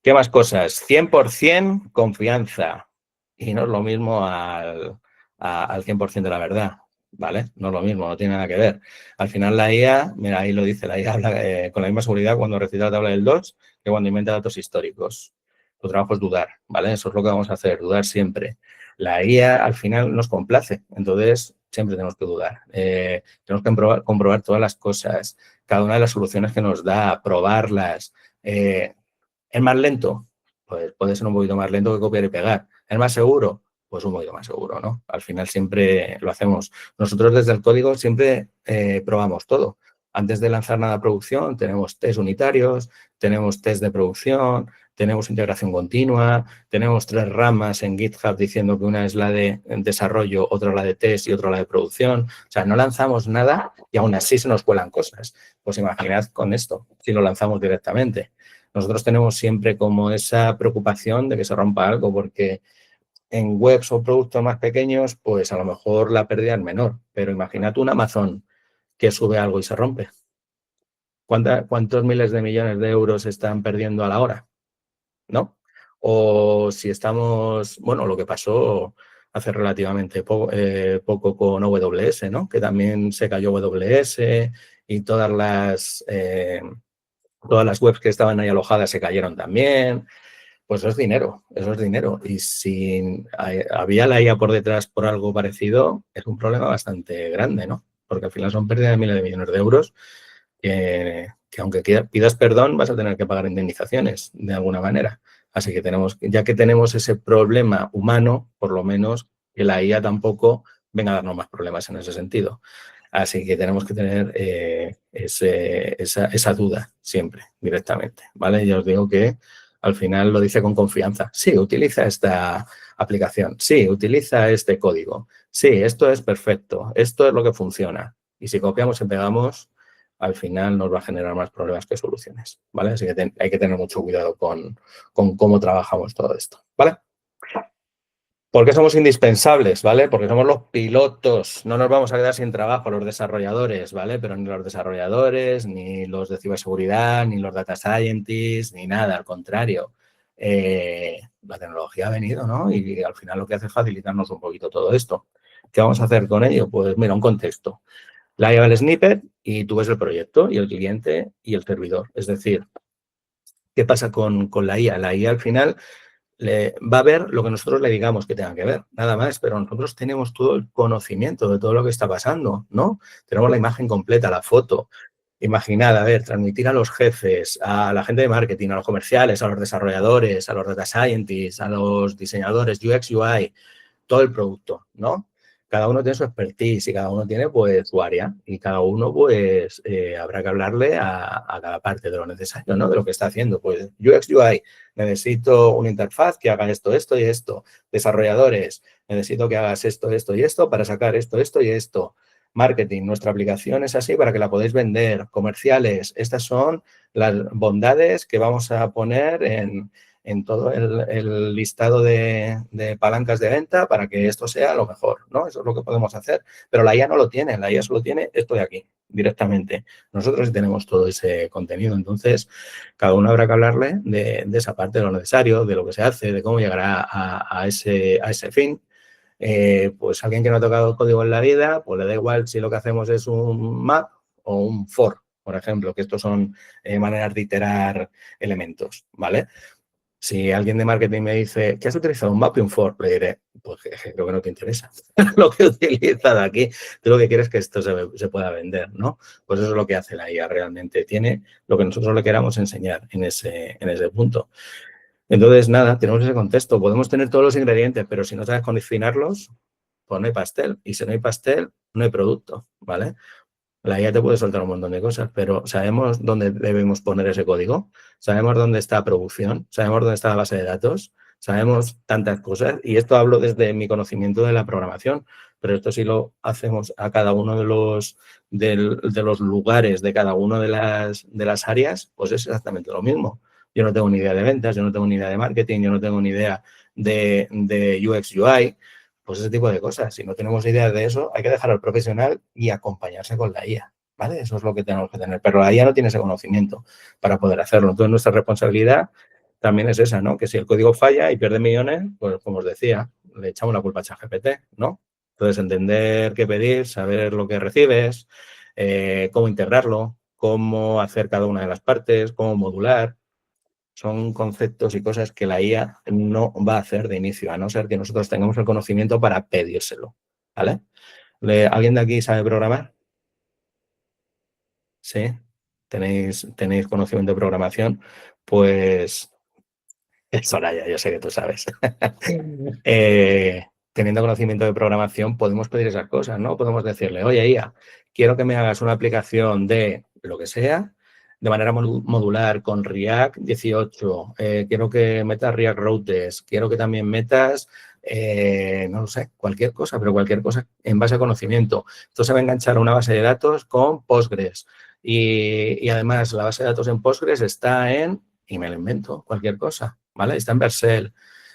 ¿Qué más cosas? 100% confianza. Y no es lo mismo al 100% de la verdad, ¿vale? No es lo mismo, no tiene nada que ver. Al final la IA, mira, ahí lo dice, la IA habla con la misma seguridad cuando recita la tabla del Dodge que cuando inventa datos históricos. Tu trabajo es dudar, ¿vale? Eso es lo que vamos a hacer, dudar siempre. La IA al final nos complace, entonces siempre tenemos que dudar. Tenemos que comprobar todas las cosas, cada una de las soluciones que nos da, probarlas. ¿Es más lento? Pues puede ser un poquito más lento que copiar y pegar. ¿Es más seguro? Pues un poquito más seguro, ¿no? Al final siempre lo hacemos. Nosotros desde el código siempre probamos todo. Antes de lanzar nada a producción, tenemos test unitarios, tenemos test de producción, tenemos integración continua, tenemos 3 ramas en GitHub diciendo que una es la de desarrollo, otra la de test y otra la de producción. O sea, no lanzamos nada y aún así se nos cuelan cosas. Pues imaginad con esto, si lo lanzamos directamente. Nosotros tenemos siempre como esa preocupación de que se rompa algo, porque en webs o productos más pequeños, pues a lo mejor la pérdida es menor. Pero imagínate un Amazon que sube algo y se rompe. ¿Cuántos miles de millones de euros están perdiendo a la hora? ¿No? O si estamos, bueno, lo que pasó hace relativamente poco con AWS, ¿no? Que también se cayó AWS y todas las webs que estaban ahí alojadas se cayeron también. Pues eso es dinero, eso es dinero. Y si había la IA por detrás por algo parecido, es un problema bastante grande, ¿no? Porque al final son pérdidas de miles de millones de euros que aunque pidas perdón vas a tener que pagar indemnizaciones de alguna manera. Así que ya que tenemos ese problema humano, por lo menos que la IA tampoco venga a darnos más problemas en ese sentido. Así que tenemos que tener esa duda siempre, directamente, ¿vale? Ya os digo que al final lo dice con confianza. Sí, utiliza esta aplicación. Sí, utiliza este código. Sí, esto es perfecto. Esto es lo que funciona. Y si copiamos y pegamos, al final nos va a generar más problemas que soluciones, ¿vale? Así que hay que tener mucho cuidado con cómo trabajamos todo esto, ¿vale? ¿Por qué somos indispensables, ¿vale? Porque somos los pilotos. No nos vamos a quedar sin trabajo los desarrolladores, ¿vale? Pero ni los desarrolladores, ni los de ciberseguridad, ni los data scientists, ni nada, al contrario. la tecnología ha venido, ¿no? Y al final lo que hace es facilitarnos un poquito todo esto. ¿Qué vamos a hacer con ello? Pues mira, un contexto. La lleva el snippet y tú ves el proyecto y el cliente y el servidor. Es decir, ¿qué pasa con la IA? La IA al final va a ver lo que nosotros le digamos que tenga que ver, nada más, pero nosotros tenemos todo el conocimiento de todo lo que está pasando, ¿no? Tenemos la imagen completa, la foto. Imaginad, a ver, transmitir a los jefes, a la gente de marketing, a los comerciales, a los desarrolladores, a los data scientists, a los diseñadores UX, UI, todo el producto, ¿no? Cada uno tiene su expertise y cada uno tiene, pues, su área y cada uno, pues, habrá que hablarle a cada parte de lo necesario, ¿no? De lo que está haciendo. Pues, UX, UI, necesito una interfaz que haga esto, esto y esto. Desarrolladores, necesito que hagas esto, esto y esto para sacar esto, esto y esto. Marketing, nuestra aplicación es así para que la podáis vender. Comerciales, estas son las bondades que vamos a poner en todo el listado de palancas de venta para que esto sea lo mejor, ¿no? Eso es lo que podemos hacer. Pero la IA no lo tiene, la IA solo tiene esto de aquí, directamente. Nosotros sí tenemos todo ese contenido. Entonces, cada uno habrá que hablarle de esa parte de lo necesario, de lo que se hace, de cómo llegar a ese fin. Pues alguien que no ha tocado código en la vida, pues le da igual si lo que hacemos es un map o un for, por ejemplo, que estos son maneras de iterar elementos, ¿vale? Si alguien de marketing me dice, ¿qué has utilizado? ¿Un map y un for? Le diré, pues creo que no te interesa lo que he utilizado aquí. Tú lo que quieres es que esto se pueda vender, ¿no? Pues eso es lo que hace la IA realmente. Tiene lo que nosotros le queramos enseñar en ese punto. Entonces, nada, tenemos ese contexto. Podemos tener todos los ingredientes, pero si no sabes cocinarlos, pues no hay pastel. Y si no hay pastel, no hay producto, ¿vale? La IA te puede soltar un montón de cosas, pero ¿sabemos dónde debemos poner ese código? ¿Sabemos dónde está producción? ¿Sabemos dónde está la base de datos? ¿Sabemos tantas cosas? Y esto hablo desde mi conocimiento de la programación, pero esto sí lo hacemos a cada uno de los lugares de cada una de las áreas, pues es exactamente lo mismo. Yo no tengo ni idea de ventas, yo no tengo ni idea de marketing, yo no tengo ni idea de UX, UI, pues ese tipo de cosas. Si no tenemos idea de eso, hay que dejar al profesional y acompañarse con la IA, ¿vale? Eso es lo que tenemos que tener. Pero la IA no tiene ese conocimiento para poder hacerlo. Entonces, nuestra responsabilidad también es esa, ¿no? Que si el código falla y pierde millones, pues como os decía, le echamos la culpa a ChatGPT, ¿no? Entonces, entender qué pedir, saber lo que recibes, cómo integrarlo, cómo hacer cada una de las partes, cómo modular. Son conceptos y cosas que la IA no va a hacer de inicio, a no ser que nosotros tengamos el conocimiento para pedírselo, ¿vale? ¿Alguien de aquí sabe programar? Sí. ¿Tenéis conocimiento de programación? Pues Soraya, yo sé que tú sabes. Teniendo conocimiento de programación, podemos pedir esas cosas, ¿no? Podemos decirle, oye, IA, quiero que me hagas una aplicación de lo que sea, de manera modular con React 18. Quiero que metas React Routes. Quiero que también metas, no lo sé, cualquier cosa, pero cualquier cosa en base a conocimiento. Entonces se va a enganchar a una base de datos con Postgres. Y además la base de datos en Postgres está y me lo invento, cualquier cosa, ¿vale? Está en Vercel,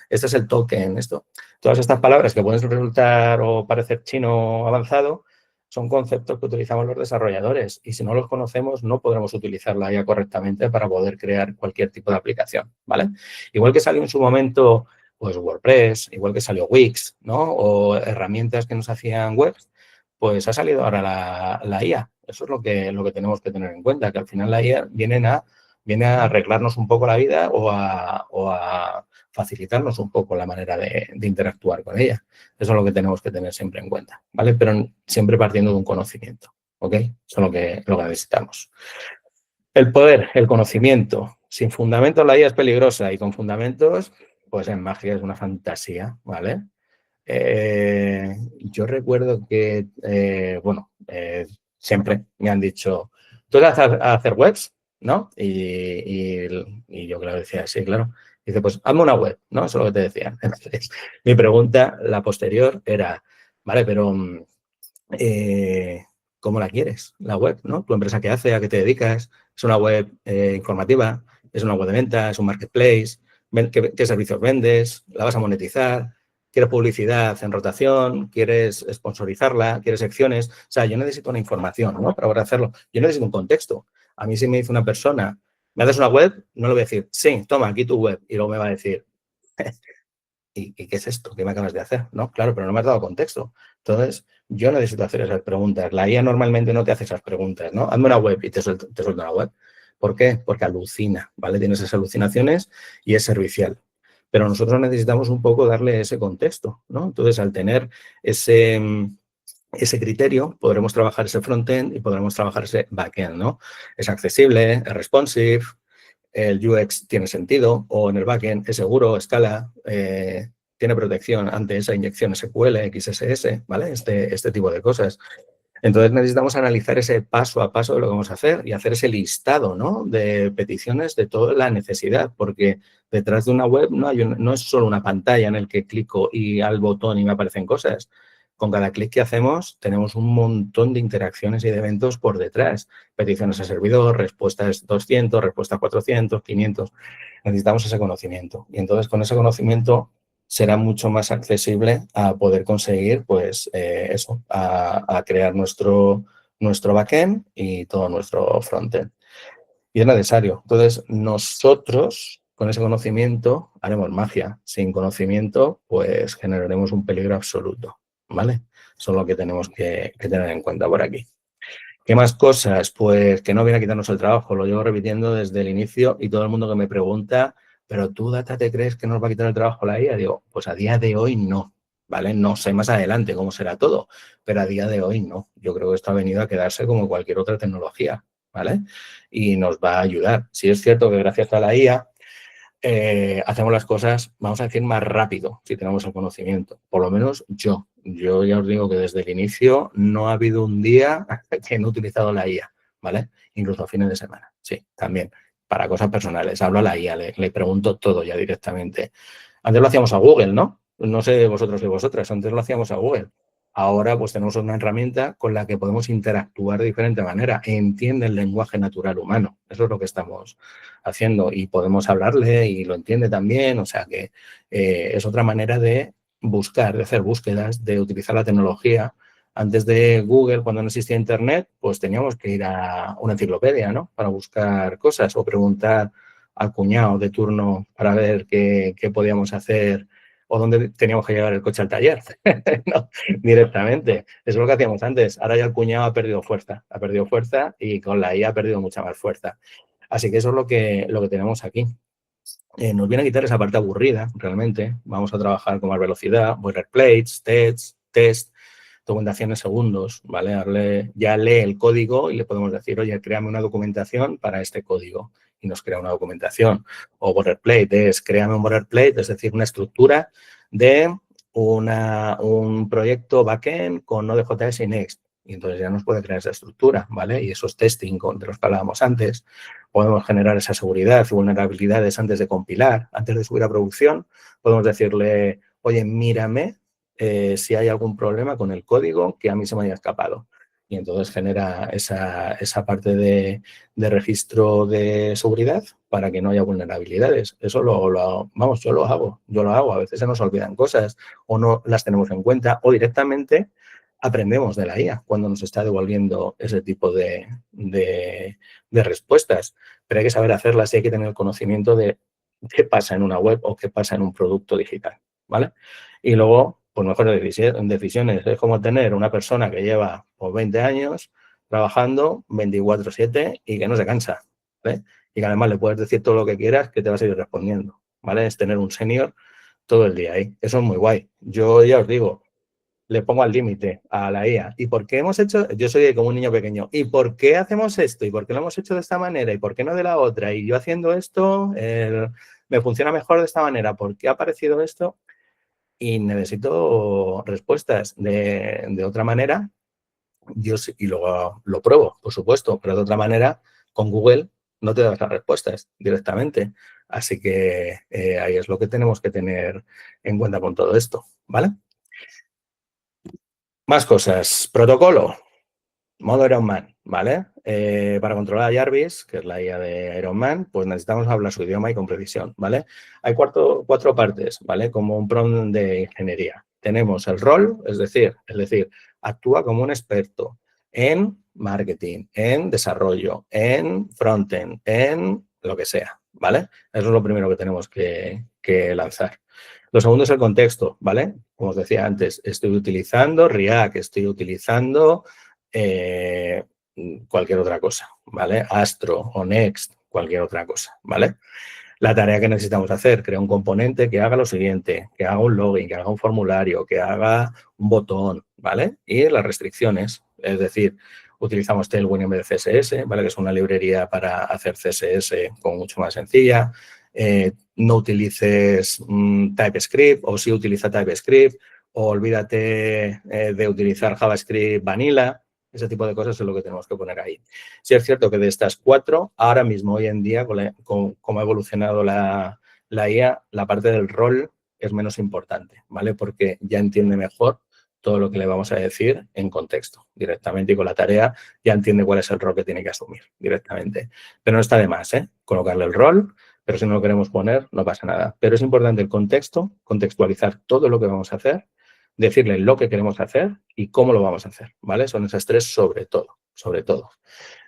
este es el token, esto. Todas estas palabras que pueden resultar o parecer chino avanzado son conceptos que utilizamos los desarrolladores y si no los conocemos no podremos utilizar la IA correctamente para poder crear cualquier tipo de aplicación, ¿vale? Igual que salió en su momento pues WordPress, igual que salió Wix, ¿no? O herramientas que nos hacían webs, pues ha salido ahora la IA. Eso es lo que tenemos que tener en cuenta, que al final la IA viene a arreglarnos un poco la vida o a facilitarnos un poco la manera de interactuar con ella. Eso es lo que tenemos que tener siempre en cuenta, ¿vale? Pero siempre partiendo de un conocimiento, ¿ok? Eso es lo que necesitamos. El poder, el conocimiento. Sin fundamentos la IA es peligrosa y con fundamentos, pues en magia es una fantasía, ¿vale? Yo recuerdo que, siempre me han dicho, ¿tú vas a hacer webs? ¿No? Y yo, claro, decía, sí, claro. Dice, pues hazme una web, ¿no? Eso es lo que te decía. Entonces, mi pregunta, la posterior, era, vale, pero ¿cómo la quieres? La web, ¿no? ¿Tu empresa qué hace? ¿A qué te dedicas? ¿Es una web informativa? ¿Es una web de venta? ¿Es un marketplace? ¿Qué servicios vendes? ¿La vas a monetizar? ¿Quieres publicidad en rotación? ¿Quieres sponsorizarla? ¿Quieres secciones? O sea, yo necesito una información, ¿no? Para poder hacerlo. Yo necesito un contexto. A mí si me dice una persona, ¿me haces una web? No le voy a decir, sí, toma, aquí tu web. Y luego me va a decir, ¿Y qué es esto? ¿Qué me acabas de hacer? ¿No? Claro, pero no me has dado contexto. Entonces, yo necesito hacer esas preguntas. La IA normalmente no te hace esas preguntas, ¿no? Hazme una web y te suelta una web. ¿Por qué? Porque alucina, ¿vale? Tienes esas alucinaciones y es servicial. Pero nosotros necesitamos un poco darle ese contexto, ¿no? Entonces, al tener ese criterio, podremos trabajar ese frontend y podremos trabajar ese backend, ¿no? Es accesible, es responsive, el UX tiene sentido, o en el backend es seguro, escala, tiene protección ante esa inyección SQL, XSS, ¿vale? Este tipo de cosas. Entonces necesitamos analizar ese paso a paso de lo que vamos a hacer y hacer ese listado, ¿no? De peticiones de toda la necesidad, porque detrás de una web no es solo una pantalla en el que clico y al botón y me aparecen cosas. Con cada clic que hacemos tenemos un montón de interacciones y de eventos por detrás. Peticiones a servidor, respuestas 200, respuestas 400, 500. Necesitamos ese conocimiento. Y entonces con ese conocimiento será mucho más accesible a poder conseguir, pues, eso, a crear nuestro backend y todo nuestro frontend. Y es necesario. Entonces, nosotros, con ese conocimiento, haremos magia. Sin conocimiento, pues, generaremos un peligro absoluto, ¿vale? Eso es lo que tenemos que tener en cuenta por aquí. ¿Qué más cosas? Pues que no viene a quitarnos el trabajo, lo llevo repitiendo desde el inicio y todo el mundo que me pregunta, ¿pero tú, Data, te crees que nos va a quitar el trabajo la IA? Digo, pues a día de hoy no, ¿vale? No sé más adelante cómo será todo, pero a día de hoy no. Yo creo que esto ha venido a quedarse como cualquier otra tecnología, ¿vale? Y nos va a ayudar. Sí es cierto que gracias a la IA hacemos las cosas, vamos a decir, más rápido si tenemos el conocimiento. Por lo menos yo. Yo ya os digo que desde el inicio no ha habido un día que no he utilizado la IA, ¿vale? Incluso a fines de semana, sí, también. Para cosas personales. Hablo a la IA, le pregunto todo ya directamente. Antes lo hacíamos a Google, ¿no? No sé vosotros y vosotras, antes lo hacíamos a Google. Ahora pues tenemos una herramienta con la que podemos interactuar de diferente manera. Entiende el lenguaje natural humano. Eso es lo que estamos haciendo y podemos hablarle y lo entiende también. O sea que es otra manera de buscar, de hacer búsquedas, de utilizar la tecnología. Antes de Google, cuando no existía Internet, pues teníamos que ir a una enciclopedia, ¿no? Para buscar cosas o preguntar al cuñado de turno para ver qué podíamos hacer o dónde teníamos que llevar el coche al taller, no, directamente. Eso es lo que hacíamos antes. Ahora ya el cuñado ha perdido fuerza y con la IA ha perdido mucha más fuerza. Así que eso es lo que tenemos aquí. Nos viene a quitar esa parte aburrida, realmente. Vamos a trabajar con más velocidad, boilerplates, test, documentación en segundos, ¿vale? Ya lee el código y le podemos decir, oye, créame una documentación para este código y nos crea una documentación. O boilerplate créame un boilerplate, es decir, una estructura de un proyecto backend con Node.js y Next. Y entonces ya nos puede crear esa estructura, ¿vale? Y esos testing de los que hablábamos antes, podemos generar esa seguridad y vulnerabilidades antes de compilar, antes de subir a producción. Podemos decirle, oye, mírame si hay algún problema con el código que a mí se me haya escapado. Y entonces genera esa parte de registro de seguridad para que no haya vulnerabilidades. Eso vamos, yo lo hago. A veces se nos olvidan cosas o no las tenemos en cuenta o directamente aprendemos de la IA cuando nos está devolviendo ese tipo de respuestas. Pero hay que saber hacerlas y hay que tener el conocimiento de qué pasa en una web o qué pasa en un producto digital, ¿vale? Y luego, pues mejores decisiones. Es como tener una persona que lleva pues, 20 años trabajando 24/7 y que no se cansa, ¿vale? Y que además le puedes decir todo lo que quieras que te va a seguir respondiendo, ¿vale? Es tener un senior todo el día ahí. Eso es muy guay. Yo ya os digo, le pongo al límite a la IA. ¿Y por qué hemos hecho? Yo soy como un niño pequeño. ¿Y por qué hacemos esto? ¿Y por qué lo hemos hecho de esta manera? ¿Y por qué no de la otra? Y yo haciendo esto, me funciona mejor de esta manera. ¿Por qué ha aparecido esto? Y necesito respuestas de otra manera. Yo sí, y luego lo pruebo, por supuesto, pero de otra manera, con Google no te das las respuestas directamente. Así que ahí es lo que tenemos que tener en cuenta con todo esto, ¿vale? Más cosas. Protocolo. Modo Iron Man, ¿vale? Para controlar a Jarvis, que es la IA de Iron Man, pues necesitamos hablar su idioma y con precisión, ¿vale? Hay cuatro partes, ¿vale? Como un prompt de ingeniería. Tenemos el rol, es decir, actúa como un experto en marketing, en desarrollo, en frontend, en lo que sea, ¿vale? Eso es lo primero que tenemos que que lanzar. Lo segundo es el contexto, ¿vale? Como os decía antes, estoy utilizando React, estoy utilizando cualquier otra cosa, ¿vale? Astro o Next, cualquier otra cosa, ¿vale? La tarea que necesitamos hacer, crear un componente que haga lo siguiente, que haga un login, que haga un formulario, que haga un botón, ¿vale? Y las restricciones, es decir, utilizamos Tailwind en vez de CSS, ¿vale? Que es una librería para hacer CSS como mucho más sencilla. No utilices TypeScript o sí utiliza TypeScript o olvídate de utilizar JavaScript Vanilla. Ese tipo de cosas es lo que tenemos que poner ahí. Sí es cierto que de estas 4, ahora mismo, hoy en día, como ha evolucionado la IA, la parte del rol es menos importante, ¿vale? Porque ya entiende mejor todo lo que le vamos a decir en contexto directamente y con la tarea ya entiende cuál es el rol que tiene que asumir directamente. Pero no está de más, ¿eh? Colocarle el rol, pero si no lo queremos poner, no pasa nada. Pero es importante el contexto, contextualizar todo lo que vamos a hacer, decirle lo que queremos hacer y cómo lo vamos a hacer, ¿vale? Son esas 3 sobre todo, sobre todo.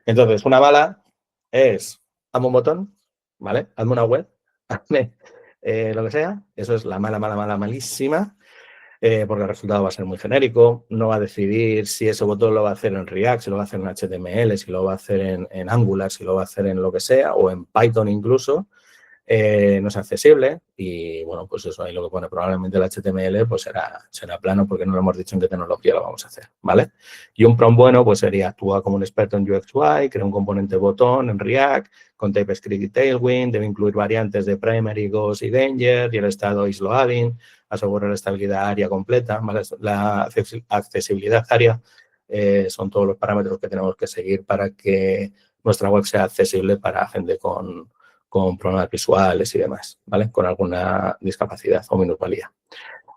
Entonces, una mala es, hazme un botón, ¿vale? Hazme una web, hazme lo que sea. Eso es la mala, mala, mala, malísima, porque el resultado va a ser muy genérico. No va a decidir si ese botón lo va a hacer en React, si lo va a hacer en HTML, si lo va a hacer en Angular, si lo va a hacer en lo que sea, o en Python incluso. No es accesible y, bueno, pues eso ahí lo que pone probablemente el HTML pues será plano porque no lo hemos dicho en qué tecnología lo vamos a hacer, ¿vale? Y un prompt bueno pues sería actúa como un experto en UX UI, crea un componente botón en React con TypeScript y Tailwind, debe incluir variantes de Primary, Ghost y Danger y el estado is loading, asegura la estabilidad área completa, ¿vale? La accesibilidad área son todos los parámetros que tenemos que seguir para que nuestra web sea accesible para gente con problemas visuales y demás, ¿vale? Con alguna discapacidad o minusvalía.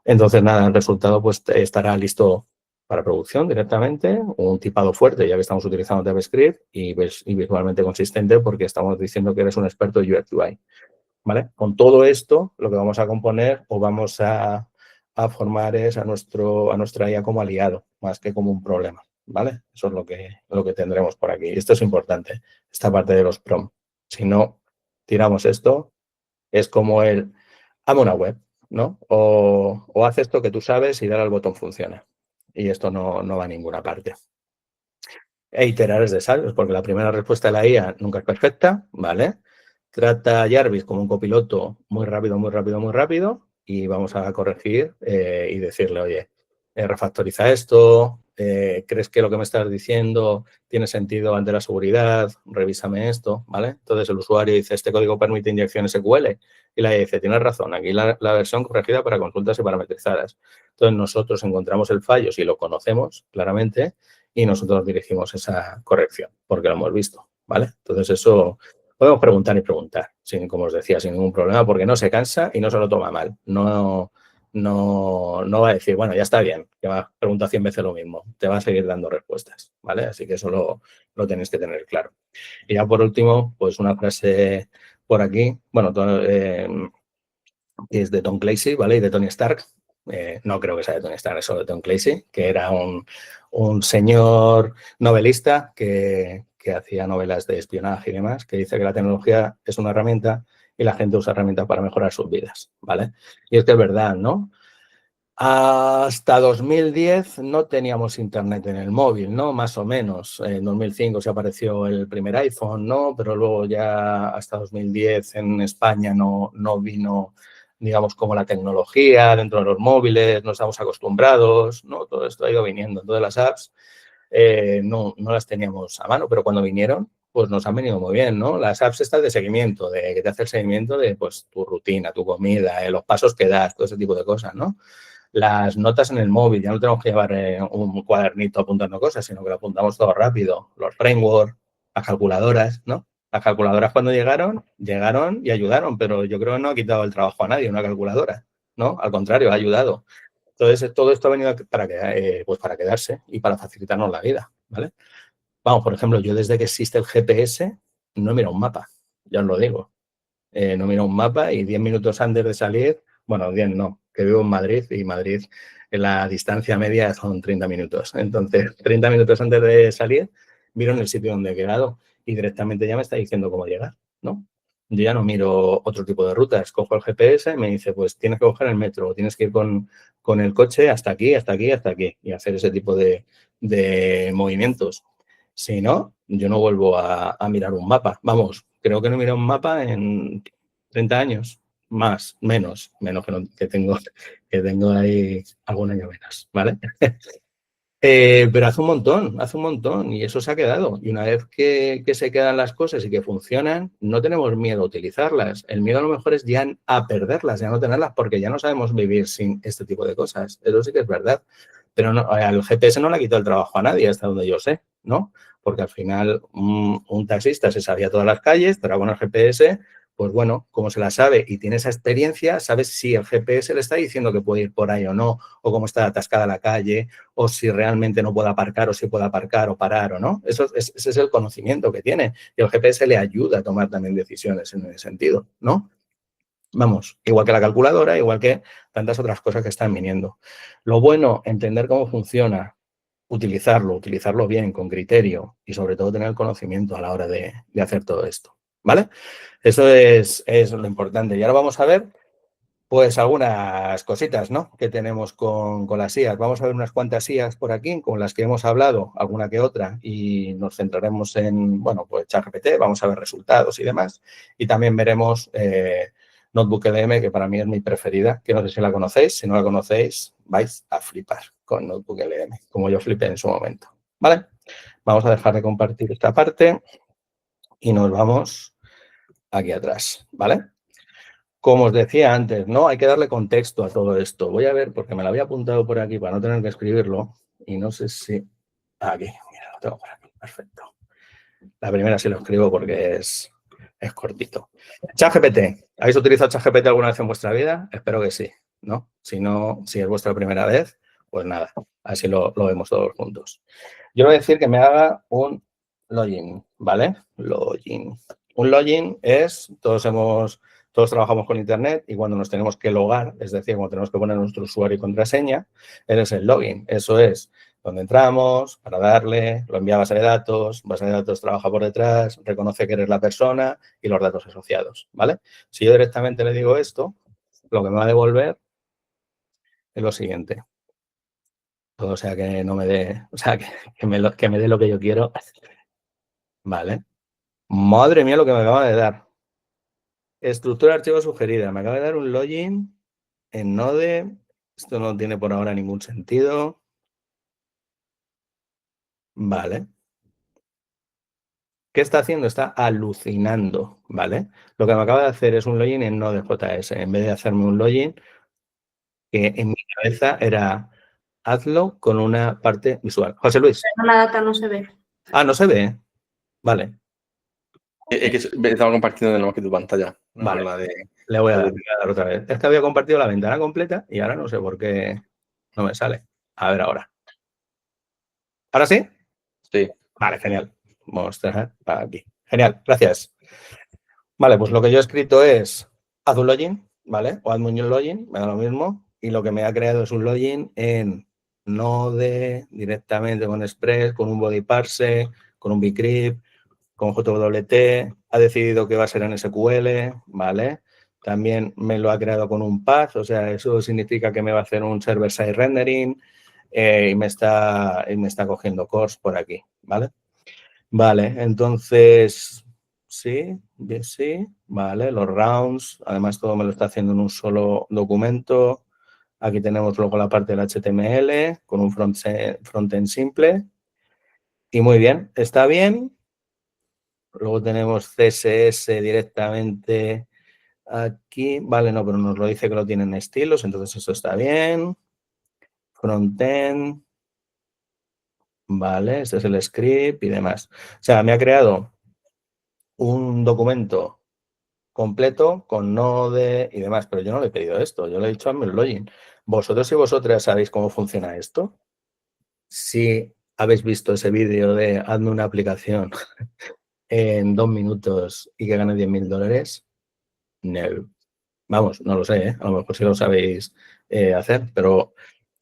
Entonces, nada, el resultado pues estará listo para producción directamente, un tipado fuerte, ya que estamos utilizando TypeScript y visualmente consistente porque estamos diciendo que eres un experto en UX UI, ¿vale? Con todo esto, lo que vamos a componer o vamos a formar es a nuestra IA como aliado, más que como un problema, ¿vale? Eso es lo que tendremos por aquí. Esto es importante, esta parte de los prompts. Si no tiramos esto, es como el, hazme una web, ¿no? O haz esto que tú sabes y dale al botón funciona. Y esto no va a ninguna parte. E iterar es de sabios, porque la primera respuesta de la IA nunca es perfecta, ¿vale? Trata a Jarvis como un copiloto muy rápido, muy rápido, muy rápido y vamos a corregir y decirle, oye, refactoriza esto, ¿crees que lo que me estás diciendo tiene sentido ante la seguridad? Revísame esto, ¿vale? Entonces el usuario dice, este código permite inyección SQL y la IA dice, tienes razón, aquí la versión corregida para consultas y parametrizadas. Entonces nosotros encontramos el fallo si lo conocemos claramente y nosotros dirigimos esa corrección porque lo hemos visto, ¿vale? Entonces eso podemos preguntar y preguntar, sin, como os decía, sin ningún problema, porque no se cansa y no se lo toma mal. No va a decir, bueno, ya está bien, que me has preguntado 100 veces lo mismo. Te va a seguir dando respuestas, ¿vale? Así que eso lo tenéis que tener claro. Y ya por último, pues una frase por aquí, bueno, es de Tom Clancy, ¿vale? Y de Tony Stark. No creo que sea de Tony Stark, es solo de Tom Clancy, que era un señor novelista que hacía novelas de espionaje y demás, que dice que la tecnología es una herramienta y la gente usa herramientas para mejorar sus vidas, ¿vale? Y es que es verdad, ¿no? Hasta 2010 no teníamos internet en el móvil, ¿no? Más o menos. En 2005 se apareció el primer iPhone, ¿no? Pero luego ya hasta 2010 en España no vino, digamos, como la tecnología dentro de los móviles, no estamos acostumbrados, ¿no? Todo esto ha ido viniendo. Todas las apps no las teníamos a mano, pero cuando vinieron, pues nos han venido muy bien, ¿no? Las apps estas de seguimiento, de que te hace el seguimiento de, pues, tu rutina, tu comida, los pasos que das, todo ese tipo de cosas, ¿no? Las notas en el móvil, ya no tenemos que llevar un cuadernito apuntando cosas, sino que lo apuntamos todo rápido. Los frameworks, las calculadoras, ¿no? Las calculadoras cuando llegaron y ayudaron, pero yo creo que no ha quitado el trabajo a nadie una calculadora, ¿no? Al contrario, ha ayudado. Entonces, todo esto ha venido pues para quedarse y para facilitarnos la vida, ¿vale? Vamos, por ejemplo, yo desde que existe el GPS no he mirado un mapa, ya os lo digo. No miro un mapa y 10 minutos antes de salir, bueno, 10 no, que vivo en Madrid y Madrid en la distancia media son 30 minutos. Entonces, 30 minutos antes de salir, miro en el sitio donde he quedado y directamente ya me está diciendo cómo llegar, ¿no? yo ya no miro otro tipo de rutas. Cojo el GPS y me dice, pues tienes que coger el metro, tienes que ir con el coche hasta aquí, hasta aquí, hasta aquí y hacer ese tipo de movimientos. Si no, yo no vuelvo a mirar un mapa. Vamos, creo que no he mirado un mapa en 30 años. Más, menos que tengo ahí algún año menos, ¿vale? Pero hace un montón y eso se ha quedado. Y una vez que se quedan las cosas y que funcionan, no tenemos miedo a utilizarlas. El miedo a lo mejor es ya a perderlas, ya no tenerlas, porque ya no sabemos vivir sin este tipo de cosas. Eso sí que es verdad. Pero no, al GPS no le ha quitado el trabajo a nadie, hasta donde yo sé, ¿no? Porque al final un taxista se sabía todas las calles, pero con el GPS, pues bueno, como se la sabe y tiene esa experiencia, sabes si el GPS le está diciendo que puede ir por ahí o no, o cómo está atascada la calle, o si realmente no puede aparcar, o si puede aparcar o parar o no. Ese es el conocimiento que tiene. Y el GPS le ayuda a tomar también decisiones en ese sentido, ¿no? Vamos, igual que la calculadora, igual que tantas otras cosas que están viniendo. Lo bueno, entender cómo funciona, utilizarlo bien, con criterio y sobre todo tener el conocimiento a la hora de hacer todo esto, ¿vale? Eso es lo importante. Y ahora vamos a ver, pues, algunas cositas, ¿no?, que tenemos con las IAs. Vamos a ver unas cuantas IAs por aquí, con las que hemos hablado, alguna que otra, y nos centraremos en, bueno, pues ChatGPT, vamos a ver resultados y demás. Y también veremos NotebookLM, que para mí es mi preferida, que no sé si la conocéis. Si no la conocéis, vais a flipar con NotebookLM, como yo flipé en su momento, ¿vale? Vamos a dejar de compartir esta parte y nos vamos aquí atrás, ¿vale? Como os decía antes, ¿no? Hay que darle contexto a todo esto. Voy a ver, porque me lo había apuntado por aquí para no tener que escribirlo, y no sé si... Aquí, mira, lo tengo por aquí, perfecto. La primera sí lo escribo porque es cortito. ChatGPT. ¿Habéis utilizado ChatGPT alguna vez en vuestra vida? Espero que sí, ¿no? Si no, si es vuestra primera vez, pues nada, así lo vemos todos juntos. Yo voy a decir que me haga un login, ¿vale? Login. Un login es, todos trabajamos con Internet y cuando nos tenemos que logar, es decir, cuando tenemos que poner nuestro usuario y contraseña, es el login. Eso es donde entramos, para darle, lo envía a base de datos trabaja por detrás, reconoce que eres la persona y los datos asociados, ¿vale? Si yo directamente le digo esto, lo que me va a devolver es lo siguiente. O sea, que no me dé, o sea, que me dé lo que yo quiero, ¿vale? Madre mía lo que me acaba de dar. Estructura de archivo sugerida. Me acaba de dar un login en Node. Esto no tiene por ahora ningún sentido. Vale. ¿Qué está haciendo? Está alucinando, ¿vale? Lo que me acaba de hacer es un login en Node.js. En vez de hacerme un login que en mi cabeza era hazlo con una parte visual. José Luis. La data no se ve. Ah, no se ve. Vale. Es que estaba compartiendo de nuevo que tu pantalla. No Vale. la de... Le voy a dar otra vez. Es que había compartido la ventana completa y ahora no sé por qué no me sale. A ver ahora. ¿Ahora sí? Sí. Vale, genial. Vamos a dejar aquí. Genial, gracias. Vale, pues lo que yo he escrito es haz un login, ¿vale? O hazme un login, me da lo mismo. Y lo que me ha creado es un login en Node, directamente con Express, con un body parse, con un bcrypt, con JWT. Ha decidido que va a ser en SQL, ¿vale? También me lo ha creado con un path, o sea, eso significa que me va a hacer un server-side rendering y me está cogiendo cores por aquí, ¿vale? Vale, entonces, sí, bien, sí, vale, los rounds, además todo me lo está haciendo en un solo documento. Aquí tenemos luego la parte del HTML con un frontend simple. Y muy bien, está bien. Luego tenemos CSS directamente aquí. Vale, no, pero nos lo dice que lo tienen estilos, entonces eso está bien. Frontend. Vale, este es el script y demás. O sea, me ha creado un documento completo con Node y demás, pero yo no le he pedido esto. Yo le he dicho hazme el login. ¿Vosotros y vosotras sabéis cómo funciona esto? Si habéis visto ese vídeo de hazme una aplicación en 2 minutos y que gane $10.000, no. Vamos, no lo sé, ¿eh? A lo mejor sí lo sabéis hacer, pero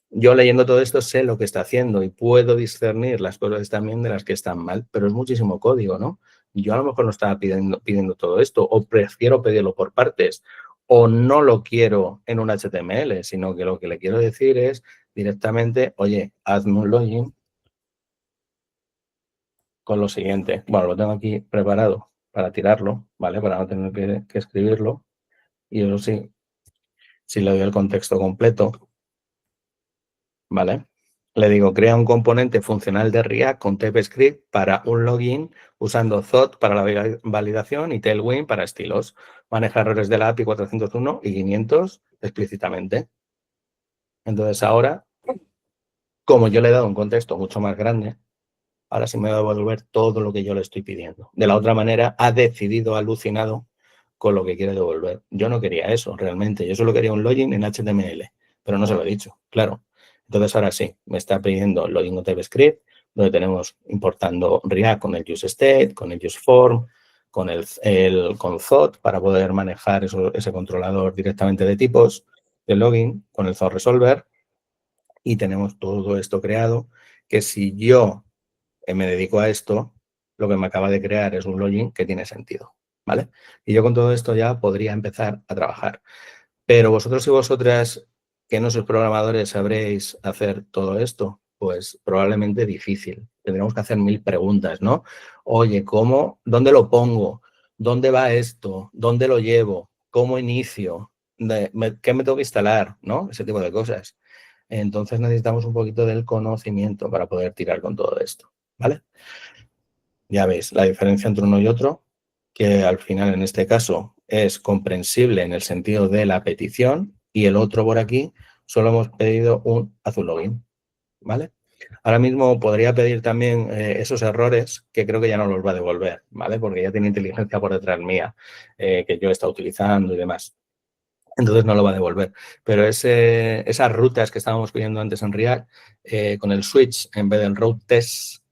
yo leyendo todo esto sé lo que está haciendo y puedo discernir las cosas también de las que están mal, pero es muchísimo código, ¿no? yo a lo mejor no estaba pidiendo todo esto, o prefiero pedirlo por partes, o no lo quiero en un HTML, sino que lo que le quiero decir es directamente, oye, hazme un login con lo siguiente. Bueno, lo tengo aquí preparado para tirarlo, ¿vale? Para no tener que escribirlo. Y eso sí, si le doy el contexto completo, ¿vale? Le digo, crea un componente funcional de React con TypeScript para un login usando Thought para la validación y Tailwind para estilos. Maneja errores de la API 401 y 500 explícitamente. Entonces ahora, como yo le he dado un contexto mucho más grande, ahora sí me va a devolver todo lo que yo le estoy pidiendo. De la otra manera, ha decidido, alucinado con lo que quiere devolver. Yo no quería eso, realmente. Yo solo quería un login en HTML, pero no se lo he dicho, claro. Entonces, ahora sí, me está pidiendo el login con TypeScript, donde tenemos importando React con el useState, con el useForm, con con Thought para poder manejar ese controlador directamente de tipos de login, con el Thought Resolver, y tenemos todo esto creado, que si yo me dedico a esto, lo que me acaba de crear es un login que tiene sentido, ¿vale? Y yo con todo esto ya podría empezar a trabajar. Pero vosotros y vosotras, que no sois programadores, ¿sabréis hacer todo esto? Pues probablemente difícil. Tendremos que hacer 1000 preguntas, ¿no? Oye, ¿cómo? ¿Dónde lo pongo? ¿Dónde va esto? ¿Dónde lo llevo? ¿Cómo inicio? ¿Qué me tengo que instalar? ¿No? Ese tipo de cosas. Entonces necesitamos un poquito del conocimiento para poder tirar con todo esto, ¿vale? Ya veis la diferencia entre uno y otro, que al final en este caso es comprensible en el sentido de la petición, y el otro por aquí solo hemos pedido un azul login, ¿vale? Ahora mismo podría pedir también esos errores que creo que ya no los va a devolver, ¿vale? Porque ya tiene inteligencia por detrás mía que yo he estado utilizando y demás. Entonces no lo va a devolver. Pero esas rutas que estábamos pidiendo antes en React, con el switch en vez del route test,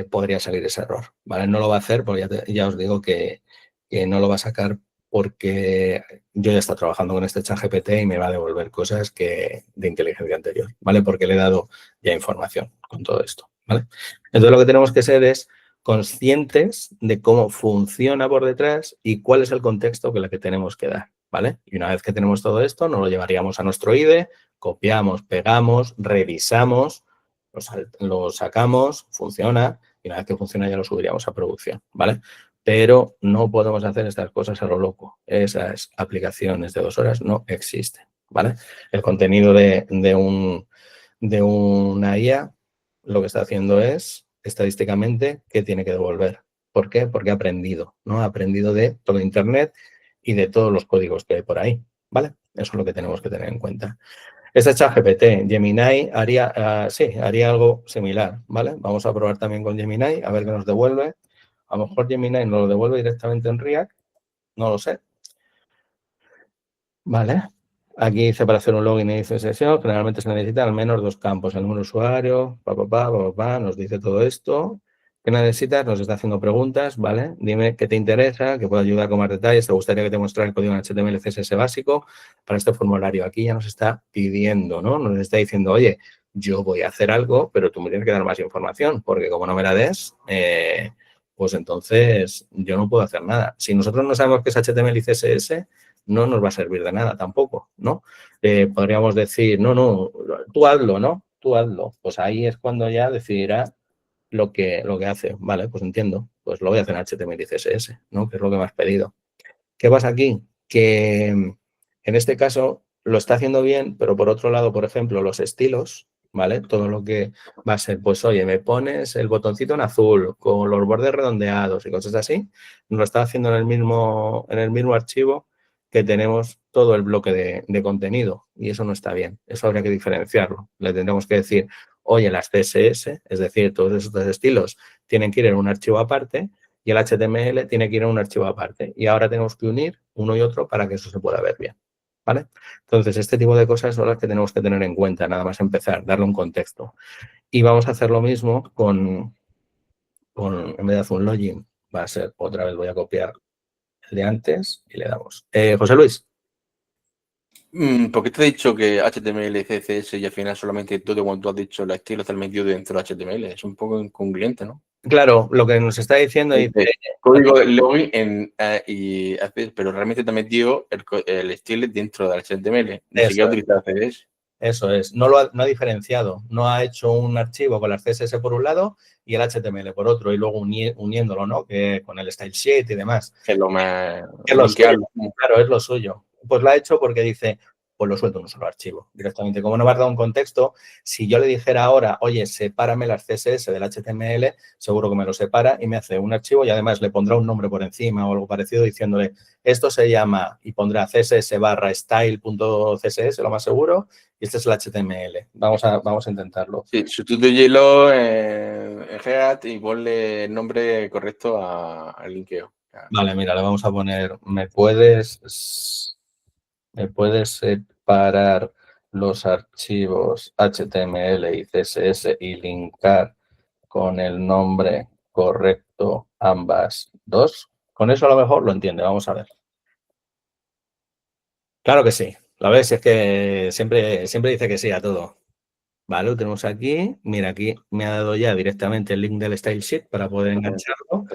podría salir ese error, ¿vale? No lo va a hacer porque ya os digo que no lo va a sacar porque yo ya he estado trabajando con este ChatGPT y me va a devolver cosas de inteligencia anterior, ¿vale? Porque le he dado ya información con todo esto, ¿vale? Entonces lo que tenemos que ser es conscientes de cómo funciona por detrás y cuál es el contexto que tenemos que dar, ¿vale? Y una vez que tenemos todo esto, nos lo llevaríamos a nuestro IDE, copiamos, pegamos, revisamos, lo sacamos, funciona, y una vez que funciona ya lo subiríamos a producción, ¿vale? Pero no podemos hacer estas cosas a lo loco. Esas aplicaciones de 2 horas no existen, ¿vale? El contenido de una IA lo que está haciendo es, estadísticamente, ¿qué tiene que devolver? ¿Por qué? Porque ha aprendido, ¿no? Ha aprendido de todo Internet y de todos los códigos que hay por ahí, ¿vale? Eso es lo que tenemos que tener en cuenta. Este ChatGPT, Gemini, haría algo similar, ¿vale? Vamos a probar también con Gemini, a ver qué nos devuelve. A lo mejor Gemini nos lo devuelve directamente en React, no lo sé. Vale. Aquí dice para hacer un login y inicio de sesión, generalmente se necesita al menos 2 campos, el número de usuario, nos dice todo esto. ¿Qué necesitas? Nos está haciendo preguntas, ¿vale? Dime qué te interesa, que puedo ayudar con más detalles. ¿Te gustaría que te mostrara el código en HTML, CSS básico para este formulario? Aquí ya nos está pidiendo, ¿no? Nos está diciendo, oye, yo voy a hacer algo, pero tú me tienes que dar más información, porque como no me la des, pues entonces yo no puedo hacer nada. Si nosotros no sabemos qué es HTML y CSS, no nos va a servir de nada tampoco, ¿no? Podríamos decir, no, tú hazlo, ¿no? Tú hazlo. Pues ahí es cuando ya decidirá lo que hace. Vale, pues entiendo. Pues lo voy a hacer en HTML y CSS, ¿no? Que es lo que me has pedido. ¿Qué pasa aquí? Que en este caso lo está haciendo bien, pero por otro lado, por ejemplo, los estilos, ¿vale? Todo lo que va a ser, pues oye, me pones el botoncito en azul con los bordes redondeados y cosas así, nos lo está haciendo en el mismo archivo que tenemos todo el bloque de contenido, y eso no está bien. Eso habría que diferenciarlo. Le tendremos que decir, oye, las CSS, es decir, todos esos estilos tienen que ir en un archivo aparte, y el HTML tiene que ir a un archivo aparte. Y ahora tenemos que unir uno y otro para que eso se pueda ver bien, ¿vale? Entonces, este tipo de cosas son las que tenemos que tener en cuenta, nada más empezar, darle un contexto. Y vamos a hacer lo mismo en vez de hacer un login, va a ser, otra vez voy a copiar el de antes y le damos. José Luis. ¿Por qué te he dicho que HTML, CSS y al final solamente todo cuando tú has dicho los estilos están metidos dentro de HTML? Es un poco incongruente, ¿no? Claro, lo que nos está diciendo dice... Código de login pero realmente te ha metido el style dentro del HTML. Ni siquiera utiliza CSS. Eso es, no ha diferenciado, no ha hecho un archivo con las CSS por un lado y el HTML por otro y luego uniéndolo, ¿no? Que con el style sheet y demás. Que es lo más... Que es lo suyo, claro, es lo suyo. Pues lo ha hecho porque dice, pues lo suelto en un solo archivo directamente. Como no me has dado un contexto, si yo le dijera ahora, oye, sepárame las CSS del HTML, seguro que me lo separa y me hace un archivo y además le pondrá un nombre por encima o algo parecido diciéndole, esto se llama y pondrá css/style.css, lo más seguro, y este es el HTML. Vamos a intentarlo. Sí, sustitúyelo en Head y ponle el nombre correcto al linkeo. Vale, mira, le vamos a poner, ¿me puedes separar los archivos HTML y CSS y linkar con el nombre correcto ambas dos? Con eso a lo mejor lo entiende, vamos a ver. Claro que sí, la ves, es que siempre dice que sí a todo. Vale, lo tenemos aquí. Mira, aquí me ha dado ya directamente el link del style sheet para poder engancharlo.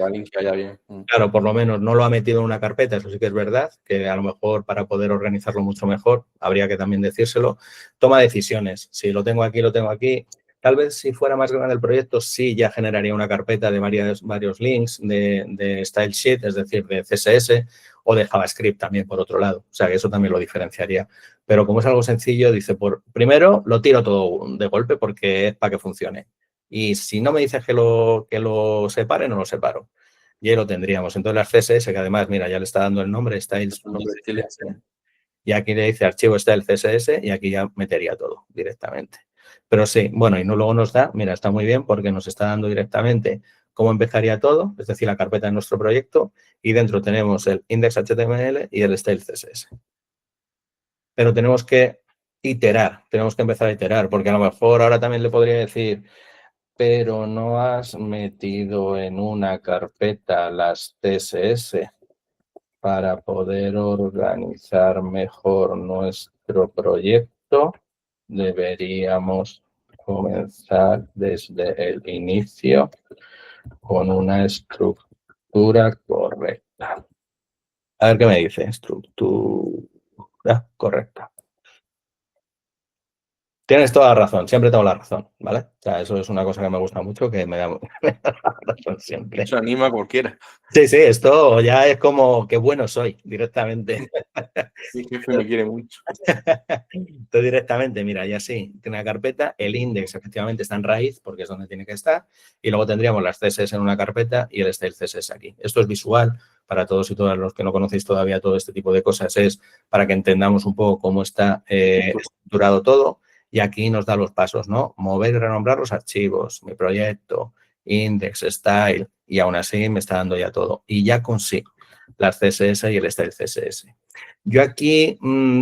Bien. Claro, por lo menos no lo ha metido en una carpeta, eso sí que es verdad, que a lo mejor para poder organizarlo mucho mejor habría que también decírselo. Toma decisiones. Si lo tengo aquí, lo tengo aquí. Tal vez si fuera más grande el proyecto, sí ya generaría una carpeta de varios links de style sheet, es decir, de CSS o de JavaScript también por otro lado. O sea, que eso también lo diferenciaría. Pero como es algo sencillo, dice, primero lo tiro todo de golpe porque es para que funcione. Y si no me dices que lo separe, no lo separo. Y ahí lo tendríamos. Entonces las CSS, que además, mira, ya le está dando el nombre, styles. Y aquí le dice archivo style CSS y aquí ya metería todo directamente. Pero sí, bueno, y no luego nos da, mira, está muy bien porque nos está dando directamente cómo empezaría todo, es decir, la carpeta de nuestro proyecto y dentro tenemos el index.html y el style CSS. Pero tenemos que tenemos que empezar a iterar, porque a lo mejor ahora también le podría decir, pero no has metido en una carpeta las CSS para poder organizar mejor nuestro proyecto. Deberíamos comenzar desde el inicio con una estructura correcta. A ver qué me dice. Estructura correcta. Tienes toda la razón, siempre tengo la razón, ¿vale? O sea, eso es una cosa que me gusta mucho, que me da la razón siempre. Eso anima a cualquiera. Sí, esto ya es como que bueno soy, directamente. Mi jefe me quiere mucho. Entonces, directamente, mira, ya sí, tiene una carpeta, el index efectivamente está en raíz, porque es donde tiene que estar, y luego tendríamos las CSS en una carpeta y el style CSS aquí. Esto es visual, para todos y todas los que no conocéis todavía todo este tipo de cosas, es para que entendamos un poco cómo está estructurado todo. Y aquí nos da los pasos, ¿no? Mover y renombrar los archivos, mi proyecto, index, style, y aún así me está dando ya todo. Y ya consigo las CSS y el style CSS. Yo aquí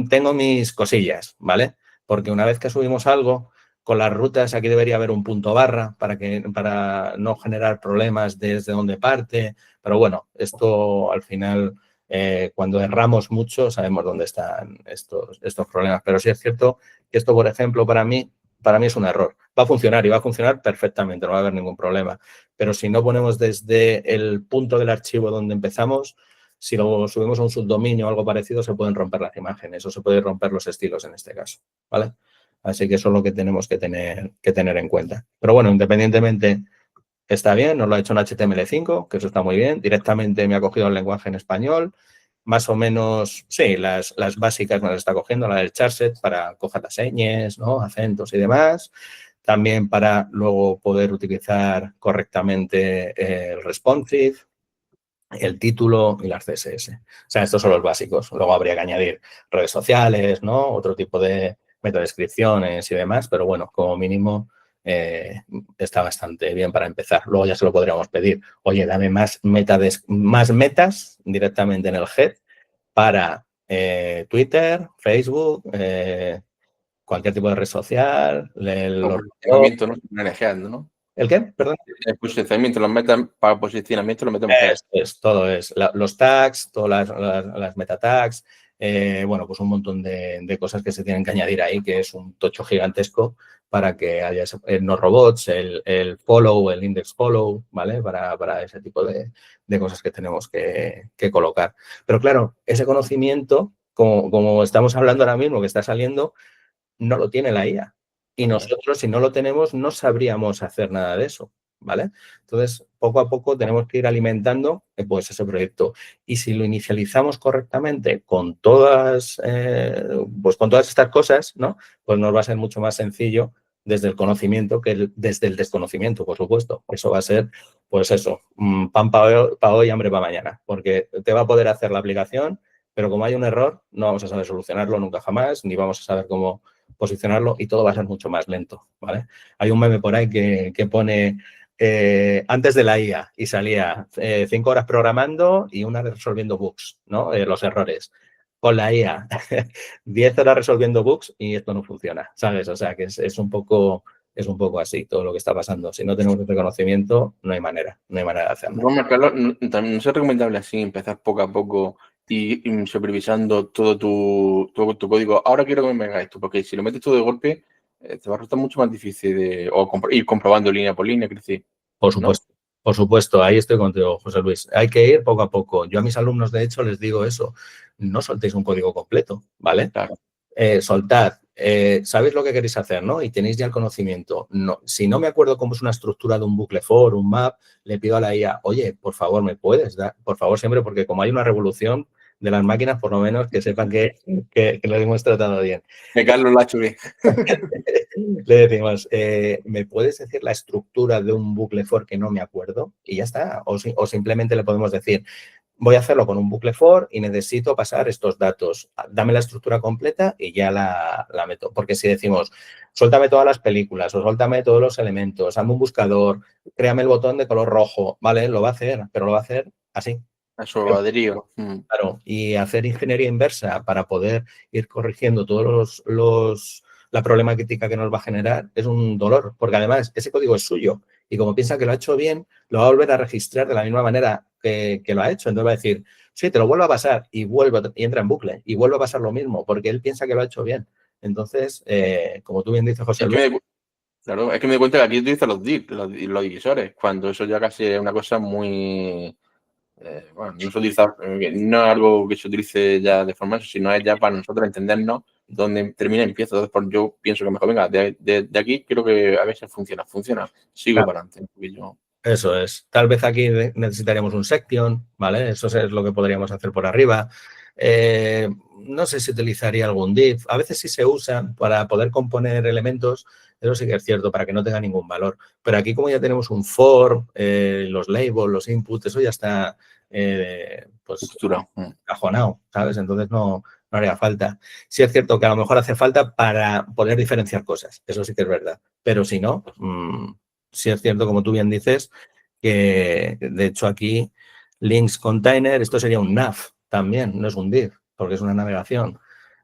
tengo mis cosillas, ¿vale? Porque una vez que subimos algo, con las rutas aquí debería haber un punto barra para no generar problemas desde donde parte. Pero bueno, esto al final, cuando erramos mucho, sabemos dónde están estos problemas. Pero sí es cierto que esto, por ejemplo, para mí es un error. Va a funcionar y va a funcionar perfectamente, no va a haber ningún problema. Pero si no ponemos desde el punto del archivo donde empezamos, si lo subimos a un subdominio o algo parecido, se pueden romper las imágenes o se pueden romper los estilos en este caso, ¿vale? Así que eso es lo que tenemos que tener en cuenta. Pero bueno, independientemente, está bien, nos lo ha hecho en HTML5, que eso está muy bien. Directamente me ha cogido el lenguaje en español. Más o menos, sí, las básicas me las está cogiendo, la del charset para coger las señas, ¿no? Acentos y demás. También para luego poder utilizar correctamente el responsive, el título y las CSS. O sea, estos son los básicos. Luego habría que añadir redes sociales, ¿no? Otro tipo de metadescripciones y demás, pero bueno, como mínimo está bastante bien para empezar. Luego ya se lo podríamos pedir. Oye, dame más metas directamente en el head para Twitter, Facebook, cualquier tipo de red social. Posicionamiento, ¿no? ¿No? ¿El qué? Perdón. El posicionamiento, para posicionamiento lo metemos ahí. Todo es. Los tags, todas las meta tags, bueno, pues un montón de cosas que se tienen que añadir ahí, que es un tocho gigantesco para que haya no robots, el follow, el index follow, ¿vale? Para ese tipo de cosas que tenemos que colocar. Pero claro, ese conocimiento, como estamos hablando ahora mismo, que está saliendo, no lo tiene la IA. Y nosotros, si no lo tenemos, no sabríamos hacer nada de eso, ¿vale? Entonces, poco a poco tenemos que ir alimentando pues, ese proyecto. Y si lo inicializamos correctamente con todas, pues con todas estas cosas, ¿no? Pues nos va a ser mucho más sencillo desde el conocimiento que desde el desconocimiento, por supuesto. Eso va a ser, pues eso, pan para hoy, hambre para mañana, porque te va a poder hacer la aplicación, pero como hay un error, no vamos a saber solucionarlo nunca jamás, ni vamos a saber cómo posicionarlo y todo va a ser mucho más lento, ¿vale? Hay un meme por ahí que pone antes de la IA y salía 5 horas programando y 1 hora resolviendo bugs, ¿no? Los errores. Con la IA, 10 horas resolviendo bugs y esto no funciona, ¿sabes? O sea, que es un poco así todo lo que está pasando. Si no tenemos ese conocimiento, no hay manera de hacerlo. Bueno, Carlos, también no es recomendable así empezar poco a poco y supervisando todo tu código. Ahora quiero que me haga esto, porque si lo metes todo de golpe, te va a resultar mucho más difícil ir comprobando línea por línea, crecer. Por supuesto, ¿no? Por supuesto, ahí estoy contigo, José Luis. Hay que ir poco a poco. Yo a mis alumnos, de hecho, les digo eso. No soltéis un código completo, ¿vale? Claro. Soltad. Sabéis lo que queréis hacer, ¿no? Y tenéis ya el conocimiento. No, si no me acuerdo cómo es una estructura de un bucle for, un map, le pido a la IA, oye, por favor, ¿me puedes dar? Por favor, siempre, porque como hay una revolución de las máquinas, por lo menos que sepan que lo hemos tratado bien. Que Carlos lo ha hecho bien. Le decimos, ¿me puedes decir la estructura de un bucle for que no me acuerdo? Y ya está. O simplemente le podemos decir, voy a hacerlo con un bucle for y necesito pasar estos datos. Dame la estructura completa y ya la meto. Porque si decimos, suéltame todas las películas o suéltame todos los elementos, hazme un buscador, créame el botón de color rojo, ¿vale? Lo va a hacer, pero lo va a hacer así. A su ladrillo. Claro, y hacer ingeniería inversa para poder ir corrigiendo todos la problemática que nos va a generar es un dolor, porque además ese código es suyo y como piensa que lo ha hecho bien, lo va a volver a registrar de la misma manera que lo ha hecho. Entonces va a decir, sí, te lo vuelvo a pasar y entra en bucle y vuelve a pasar lo mismo porque él piensa que lo ha hecho bien. Entonces, como tú bien dices, José Luis. Claro, es que me doy cuenta que aquí utiliza los divisores, cuando eso ya casi es una cosa muy... bueno, no se utiliza, no es algo que se utilice ya de forma, sino es ya para nosotros entendernos dónde termina y empieza. Entonces, pues, yo pienso que mejor, venga, de aquí creo que a veces funciona, sigo Claro. para adelante. Eso es. Tal vez aquí necesitaríamos un section, ¿vale? Eso es lo que podríamos hacer por arriba. No sé si utilizaría algún div. A veces sí se usa para poder componer elementos. Eso sí que es cierto, para que no tenga ningún valor. Pero aquí, como ya tenemos un for, los labels, los inputs, eso ya está pues cajonado, ¿sabes? Entonces no haría falta. Sí es cierto que a lo mejor hace falta para poder diferenciar cosas. Eso sí que es verdad. Pero si no, sí es cierto, como tú bien dices, que de hecho aquí links container, esto sería un nav también, no es un div, porque es una navegación.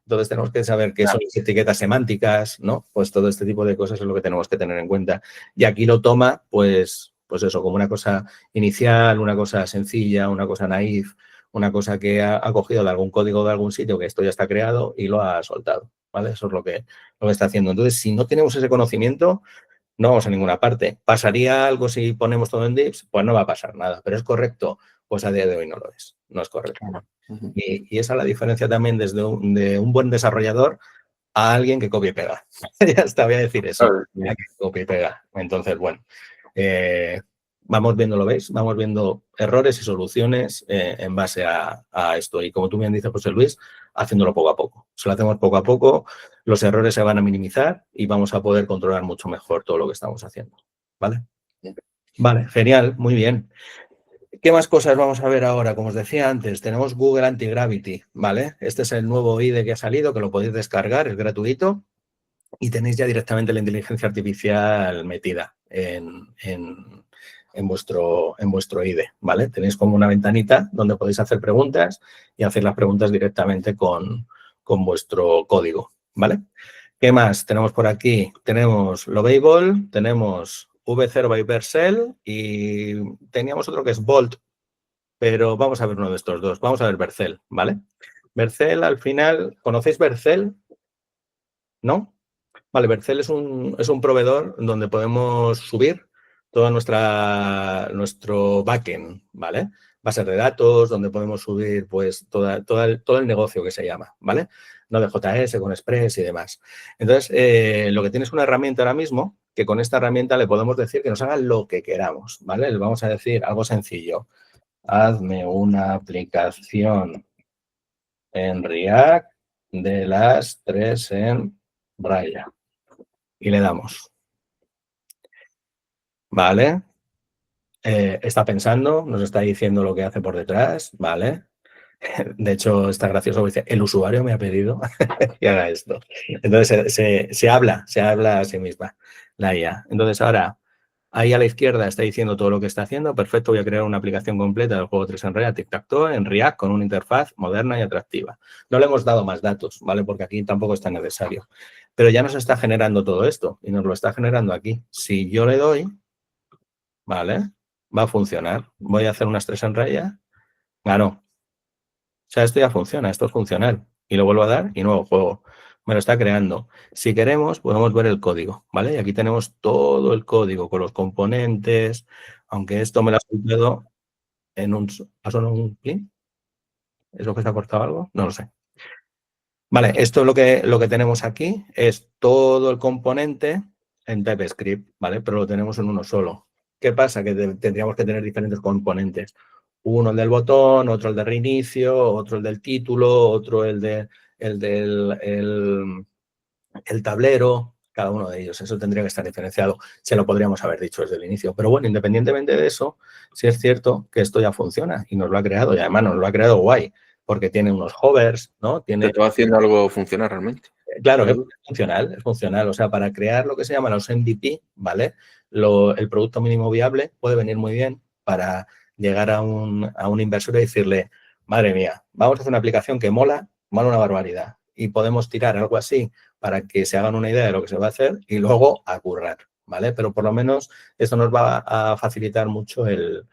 Entonces tenemos que saber qué son las etiquetas semánticas, ¿no? Pues todo este tipo de cosas es lo que tenemos que tener en cuenta. Y aquí lo toma, pues eso, como una cosa inicial, una cosa sencilla, una cosa naif, una cosa que ha cogido de algún código de algún sitio que esto ya está creado y lo ha soltado, ¿vale? Eso es lo que está haciendo. Entonces, si no tenemos ese conocimiento, no vamos a ninguna parte. ¿Pasaría algo si ponemos todo en divs? Pues no va a pasar nada. ¿Pero es correcto? Pues a día de hoy no lo es. No es correcto. Y esa es la diferencia también de un buen desarrollador a alguien que copia y pega. Ya está, voy a decir eso. Que copia y pega. Entonces, bueno, vamos viendo, ¿lo veis? Vamos viendo errores y soluciones en base a esto. Y como tú bien dices, José Luis, haciéndolo poco a poco. Si lo hacemos poco a poco, los errores se van a minimizar y vamos a poder controlar mucho mejor todo lo que estamos haciendo. ¿Vale? Vale, genial, muy bien. ¿Qué más cosas vamos a ver ahora? Como os decía antes, tenemos Google Anti-Gravity, ¿vale? Este es el nuevo IDE que ha salido, que lo podéis descargar, es gratuito y tenéis ya directamente la inteligencia artificial metida en vuestro IDE, ¿vale? Tenéis como una ventanita donde podéis hacer preguntas y hacer las preguntas directamente con vuestro código, ¿vale? ¿Qué más tenemos por aquí? Tenemos Lovable, tenemos V0 by Vercel y teníamos otro que es Bolt, pero vamos a ver uno de estos dos. Vamos a ver Vercel, ¿vale? Vercel, al final, ¿conocéis Vercel? ¿No? Vale, Vercel es un proveedor donde podemos subir todo nuestro backend, ¿vale? Bases de datos, donde podemos subir pues todo el negocio que se llama, ¿vale? Node.js con Express y demás. Entonces, lo que tiene es una herramienta ahora mismo que con esta herramienta le podemos decir que nos haga lo que queramos, ¿vale? Le vamos a decir algo sencillo. Hazme una aplicación en React de las 3 en raya. Y le damos. ¿Vale? Está pensando, nos está diciendo lo que hace por detrás, ¿vale? De hecho, está gracioso, dice, el usuario me ha pedido que haga esto. Entonces, se habla a sí misma, la IA. Entonces, ahora, ahí a la izquierda está diciendo todo lo que está haciendo. Perfecto, voy a crear una aplicación completa del juego 3 en React, Tic-Tac-Toe, en React, con una interfaz moderna y atractiva. No le hemos dado más datos, ¿vale? Porque aquí tampoco es tan necesario. Pero ya nos está generando todo esto y nos lo está generando aquí. Si yo le doy, ¿vale? Va a funcionar. Voy a hacer unas 3 en raya. Ganó. O sea, esto ya funciona, esto es funcional. Y lo vuelvo a dar y nuevo juego. Me lo está creando. Si queremos, podemos ver el código, ¿vale? Y aquí tenemos todo el código con los componentes, aunque esto me lo ha soltado en un... ¿Ha sonado un plin? ¿Eso que se ha cortado algo? No lo sé. Vale, esto es lo que tenemos aquí, es todo el componente en TypeScript, ¿vale? Pero lo tenemos en uno solo. ¿Qué pasa? Que tendríamos que tener diferentes componentes. Uno el del botón, otro el de reinicio, otro el del título, otro el del tablero, cada uno de ellos. Eso tendría que estar diferenciado. Se lo podríamos haber dicho desde el inicio. Pero bueno, independientemente de eso, sí es cierto que esto ya funciona y nos lo ha creado. Y además nos lo ha creado guay, porque tiene unos hovers, ¿no? Te está haciendo algo funcionar realmente. Claro, es funcional. O sea, para crear lo que se llama los MVP, ¿vale? El producto mínimo viable puede venir muy bien para llegar a un inversor y decirle, madre mía, vamos a hacer una aplicación que mola una barbaridad. Y podemos tirar algo así para que se hagan una idea de lo que se va a hacer y luego a currar, ¿vale? Pero por lo menos esto nos va a facilitar mucho el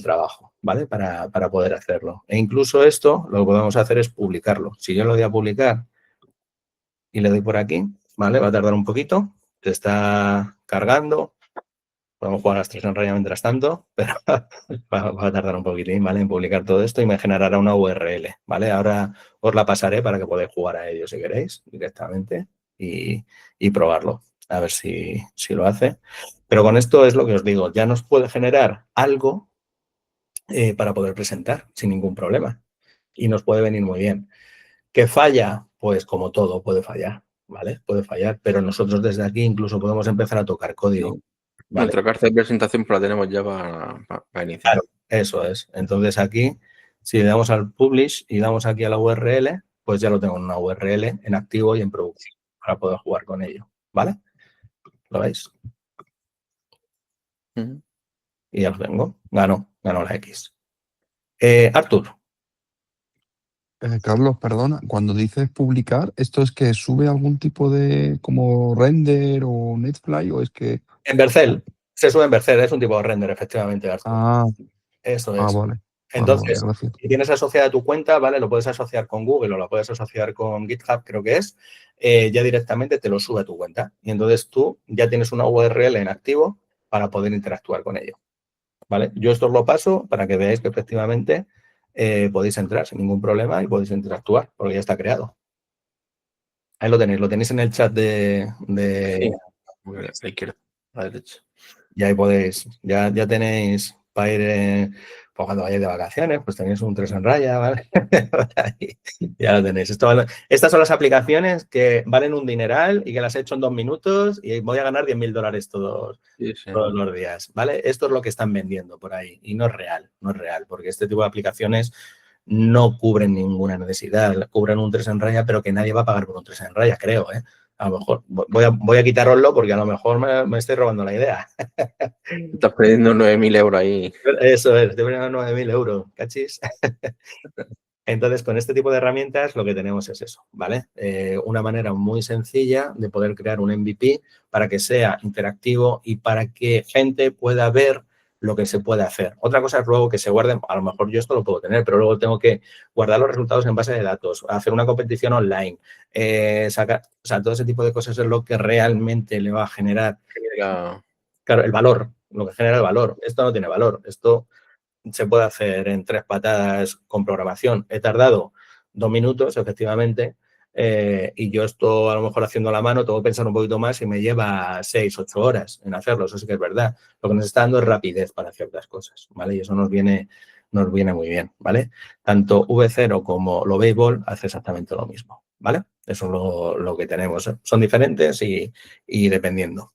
trabajo, ¿vale? Para poder hacerlo. E incluso esto lo que podemos hacer es publicarlo. Si yo lo doy a publicar y le doy por aquí, ¿vale? Va a tardar un poquito, se está cargando. Podemos jugar a las 3 en raya mientras tanto, pero va a tardar un poquitín, ¿vale? En publicar todo esto y me generará una URL, ¿vale? Ahora os la pasaré para que podáis jugar a ello si queréis directamente y probarlo, a ver si lo hace. Pero con esto es lo que os digo, ya nos puede generar algo para poder presentar sin ningún problema y nos puede venir muy bien. ¿Qué falla? Pues como todo puede fallar, ¿vale? Puede fallar, pero nosotros desde aquí incluso podemos empezar a tocar código. Sí. ¿Vale? Nuestra carta de presentación pues la tenemos ya para iniciar. Claro, eso es. Entonces aquí, si le damos al publish y damos aquí a la URL, pues ya lo tengo en una URL en activo y en producción para poder jugar con ello, ¿vale? ¿Lo veis? Y ya lo tengo. Ganó la X. Artur. Carlos, perdona, cuando dices publicar, ¿esto es que sube algún tipo de como render o netfly o es que...? En Vercel. Se sube en Vercel, es un tipo de render, efectivamente, Artur. Eso es. Vale. Entonces, Gracias. si tienes asociada tu cuenta, ¿vale? Lo puedes asociar con Google o lo puedes asociar con GitHub, creo que es. Ya directamente te lo sube a tu cuenta. Y entonces tú ya tienes una URL en activo para poder interactuar con ello, ¿vale? Yo esto os lo paso para que veáis que efectivamente podéis entrar sin ningún problema y podéis interactuar porque ya está creado. Ahí lo tenéis en el chat de... Sí, a la izquierda, a la derecha. Y ahí podéis, ya tenéis para ir, pues cuando vayáis de vacaciones, pues tenéis un 3 en raya, ¿vale? Ya lo tenéis. Estas son las aplicaciones que valen un dineral y que las he hecho en 2 minutos y voy a ganar $10.000 todos los días, ¿vale? Esto es lo que están vendiendo por ahí y no es real, porque este tipo de aplicaciones no cubren ninguna necesidad, cubren un 3 en raya, pero que nadie va a pagar por un 3 en raya, creo, ¿eh? A lo mejor voy a quitároslo porque a lo mejor me estoy robando la idea. Estás perdiendo 9.000 euros ahí. Eso es, estoy perdiendo 9.000 euros, ¿cachis? Entonces, con este tipo de herramientas lo que tenemos es eso, ¿vale? Una manera muy sencilla de poder crear un MVP para que sea interactivo y para que gente pueda ver lo que se puede hacer. Otra cosa es luego que se guarden, a lo mejor yo esto lo puedo tener, pero luego tengo que guardar los resultados en base de datos, hacer una competición online, sacar, o sea, todo ese tipo de cosas es lo que realmente le va a generar, claro, el valor, lo que genera el valor. Esto no tiene valor, esto se puede hacer en 3 patadas con programación. He tardado 2 minutos, efectivamente, y yo esto a lo mejor haciendo a la mano, tengo que pensar un poquito más y me lleva 6, 8 horas en hacerlo. Eso sí que es verdad. Lo que nos está dando es rapidez para ciertas cosas, ¿vale? Y eso nos viene muy bien, ¿vale? Tanto V0 como lo Babel hace exactamente lo mismo, ¿vale? Eso es lo que tenemos. Son diferentes y dependiendo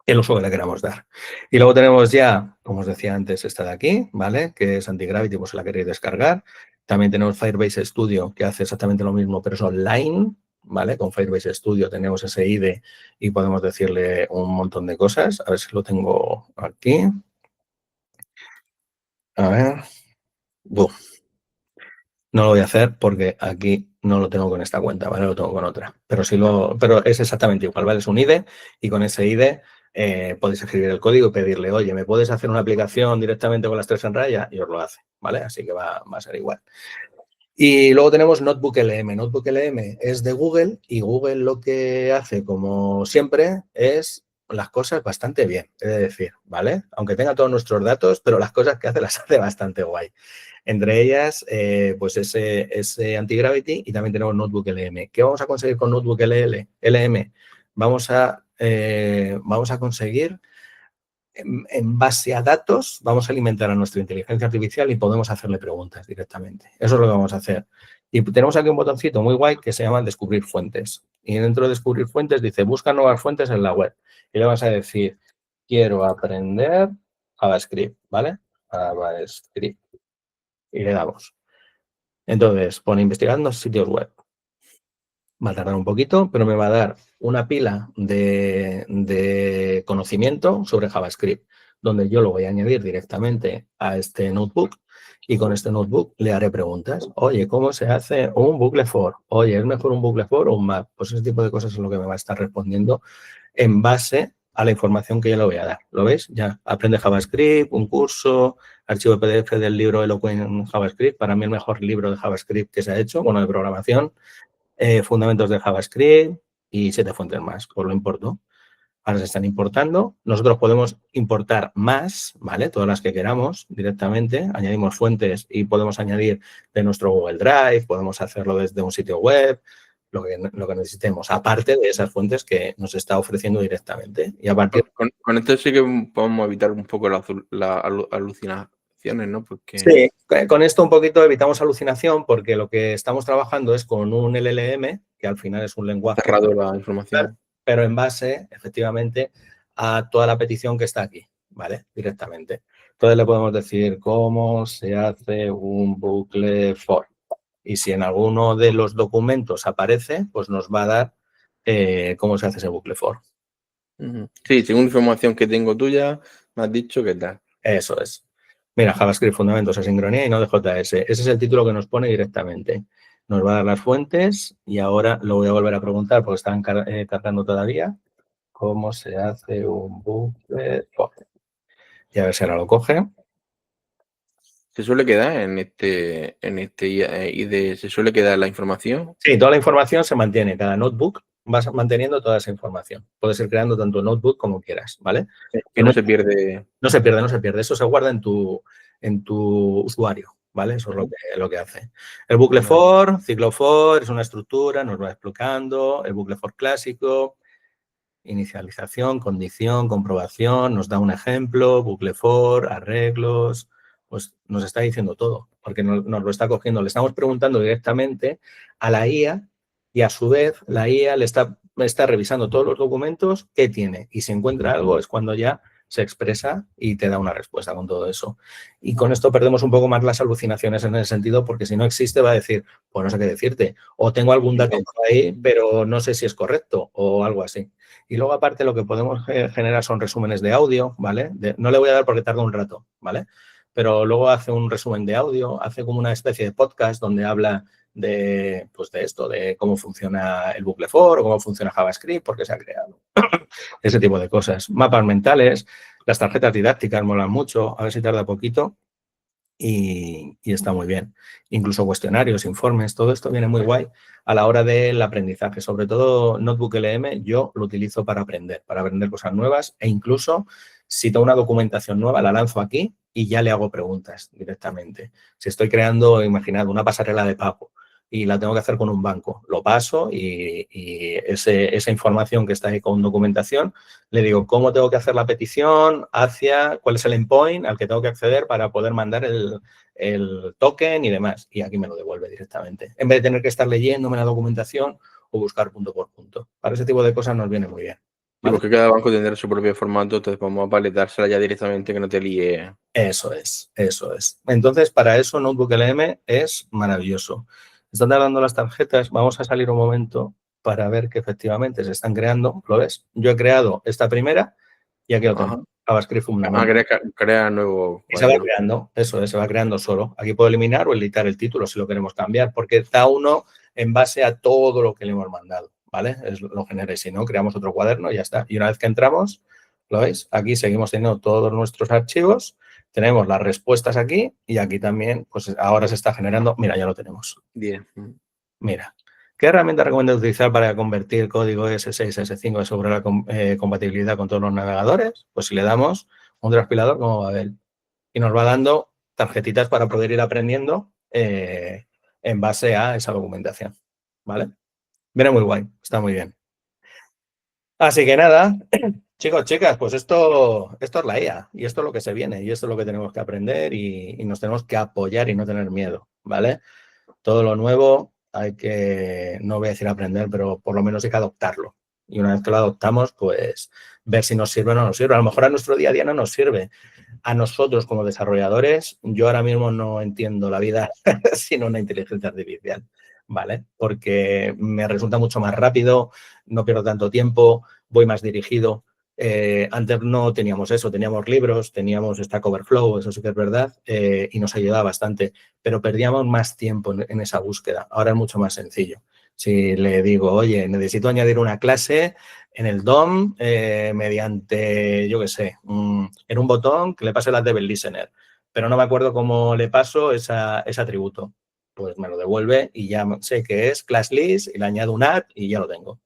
el uso que le queramos dar. Y luego tenemos ya, como os decía antes, esta de aquí, ¿vale? Que es Antigravity, pues si la queréis descargar. También tenemos Firebase Studio, que hace exactamente lo mismo, pero es online, ¿vale? Con Firebase Studio tenemos ese IDE y podemos decirle un montón de cosas. A ver si lo tengo aquí. A ver. No lo voy a hacer porque aquí no lo tengo con esta cuenta, ¿vale? Lo tengo con otra. Pero pero es exactamente igual, ¿vale? Es un IDE y con ese IDE podéis escribir el código y pedirle, oye, ¿me puedes hacer una aplicación directamente con las 3 en raya? Y os lo hace, ¿vale? Así que va a ser igual. Y luego tenemos Notebook LM. Notebook LM es de Google y Google lo que hace, como siempre, es las cosas bastante bien, he de decir, ¿vale? Aunque tenga todos nuestros datos, pero las cosas que hace las hace bastante guay. Entre ellas, pues ese Antigravity y también tenemos Notebook LM. ¿Qué vamos a conseguir con Notebook LM? Vamos a conseguir, en base a datos, vamos a alimentar a nuestra inteligencia artificial y podemos hacerle preguntas directamente. Eso es lo que vamos a hacer. Y tenemos aquí un botoncito muy guay que se llama Descubrir fuentes. Y dentro de Descubrir fuentes dice, busca nuevas fuentes en la web. Y le vas a decir, quiero aprender JavaScript, ¿vale? JavaScript. Y le damos. Entonces, pone investigando sitios web. Va a tardar un poquito, pero me va a dar una pila de conocimiento sobre JavaScript, donde yo lo voy a añadir directamente a este notebook y con este notebook le haré preguntas. Oye, ¿cómo se hace un bucle for? Oye, ¿es mejor un bucle for o un map? Pues ese tipo de cosas es lo que me va a estar respondiendo en base a la información que yo le voy a dar. ¿Lo veis? Ya aprende JavaScript, un curso, archivo PDF del libro Eloquent en JavaScript. Para mí el mejor libro de JavaScript que se ha hecho, bueno, de programación. Fundamentos de JavaScript y 7 fuentes más, os lo importo. Ahora se están importando. Nosotros podemos importar más, ¿vale? Todas las que queramos directamente. Añadimos fuentes y podemos añadir de nuestro Google Drive, podemos hacerlo desde un sitio web, lo que necesitemos, aparte de esas fuentes que nos está ofreciendo directamente. Y a partir con esto sí que podemos evitar un poco las alucinaciones, ¿no? Porque... Sí, con esto un poquito evitamos alucinación porque lo que estamos trabajando es con un LLM, que al final es un lenguaje cerrado la información, pero en base, efectivamente, a toda la petición que está aquí, ¿vale? Directamente. Entonces le podemos decir cómo se hace un bucle for. Y si en alguno de los documentos aparece, pues nos va a dar cómo se hace ese bucle for. Sí, según información que tengo tuya, me has dicho que tal. Eso es. Mira, JavaScript Fundamentos de Sincronía y Node.js. Ese es el título que nos pone directamente. Nos va a dar las fuentes y ahora lo voy a volver a preguntar porque están cargando todavía. ¿Cómo se hace un bucle for? Y a ver si ahora lo coge. ¿Se suele quedar en este IDE, se suele quedar la información? Sí, toda la información se mantiene. Cada notebook vas manteniendo toda esa información. Puedes ir creando tanto notebook como quieras, ¿vale? Que no se pierde. No se pierde, no se pierde. Eso se guarda en tu usuario, ¿vale? Eso es lo que hace. El bucle for, ciclo for, es una estructura, nos va explicando. El bucle for clásico, inicialización, condición, comprobación, nos da un ejemplo, bucle for, arreglos, pues nos está diciendo todo, porque nos lo está cogiendo. Le estamos preguntando directamente a la IA y a su vez la IA le está revisando todos los documentos que tiene y si encuentra algo es cuando ya se expresa y te da una respuesta con todo eso. Y con esto perdemos un poco más las alucinaciones en ese sentido, porque si no existe va a decir, pues no sé qué decirte, o tengo algún dato por ahí, pero no sé si es correcto o algo así. Y luego, aparte, lo que podemos generar son resúmenes de audio, ¿vale? No le voy a dar porque tarda un rato, ¿vale? pero luego hace un resumen de audio, hace como una especie de podcast donde habla de, pues de esto, de cómo funciona el bucle for o cómo funciona JavaScript, por qué se ha creado. Ese tipo de cosas. Mapas mentales, las tarjetas didácticas molan mucho, a ver si tarda poquito y está muy bien. Incluso cuestionarios, informes, todo esto viene muy guay a la hora del aprendizaje. Sobre todo Notebook LM yo lo utilizo para aprender cosas nuevas e incluso si tengo una documentación nueva la lanzo aquí y ya le hago preguntas directamente. Si estoy creando, imaginad, una pasarela de pago y la tengo que hacer con un banco, lo paso y esa información que está ahí con documentación, le digo cómo tengo que hacer la petición, cuál es el endpoint al que tengo que acceder para poder mandar el token y demás. Y aquí me lo devuelve directamente. En vez de tener que estar leyéndome la documentación o buscar punto por punto. Para ese tipo de cosas nos viene muy bien. ¿Vale? Porque cada banco tendrá su propio formato, entonces vamos a validársela ya directamente que no te líe. Eso es, eso es. Entonces, para eso Notebook LM es maravilloso. Están dando las tarjetas, vamos a salir un momento para ver que efectivamente se están creando, ¿lo ves? Yo he creado esta primera y aquí lo tengo, JavaScript fundamental. Crea nuevo Y se va creando, eso es, se va creando solo. Aquí puedo eliminar o editar el título si lo queremos cambiar, porque da uno en base a todo lo que le hemos mandado, ¿vale? Lo genera y si no, creamos otro cuaderno y ya está. Y una vez que entramos, ¿lo veis? Aquí seguimos teniendo todos nuestros archivos, tenemos las respuestas aquí y aquí también, pues ahora se está generando, mira, ya lo tenemos. Bien. Mira, ¿qué herramienta recomiendas utilizar para convertir código S6 a S5 sobre la compatibilidad con todos los navegadores? Pues si le damos un transpilador como Babel y nos va dando tarjetitas para poder ir aprendiendo en base a esa documentación, ¿vale? Viene muy guay, está muy bien. Así que nada, chicos, chicas, pues esto es la IA y esto es lo que se viene y esto es lo que tenemos que aprender y nos tenemos que apoyar y no tener miedo, ¿vale? Todo lo nuevo hay que, no voy a decir aprender, pero por lo menos hay que adoptarlo. Y una vez que lo adoptamos, pues ver si nos sirve o no nos sirve. A lo mejor a nuestro día a día no nos sirve. A nosotros como desarrolladores, yo ahora mismo no entiendo la vida sin una inteligencia artificial, ¿vale? Porque me resulta mucho más rápido, no pierdo tanto tiempo, voy más dirigido. Antes no teníamos eso, teníamos libros, teníamos Stack Overflow, eso sí que es verdad, y nos ayudaba bastante, pero perdíamos más tiempo en esa búsqueda. Ahora es mucho más sencillo. Si le digo, oye, necesito añadir una clase en el DOM mediante, yo qué sé, en un botón que le pase la Devil Listener, pero no me acuerdo cómo le paso ese atributo. Pues me lo devuelve y ya sé que es class list y le añado un add y ya lo tengo.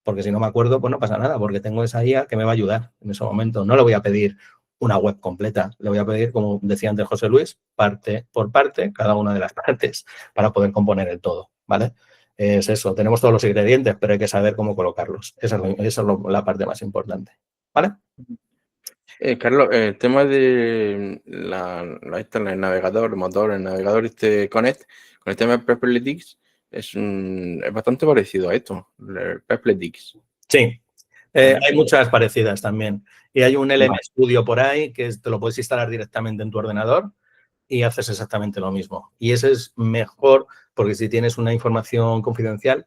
Porque si no me acuerdo, pues no pasa nada, porque tengo esa IA que me va a ayudar en ese momento. No le voy a pedir una web completa, le voy a pedir, como decía antes José Luis, parte por parte, cada una de las partes, para poder componer el todo, ¿vale? Es eso, tenemos todos los ingredientes, pero hay que saber cómo colocarlos. Esa es la parte más importante, ¿vale? Carlos, el tema de el navegador, el motor, el navegador Connect, con el tema de Perplexity, es bastante parecido a esto, el Perplexity. Sí, hay muchas parecidas también. Y hay un LM Studio por ahí que te lo puedes instalar directamente en tu ordenador y haces exactamente lo mismo. Y ese es mejor porque si tienes una información confidencial,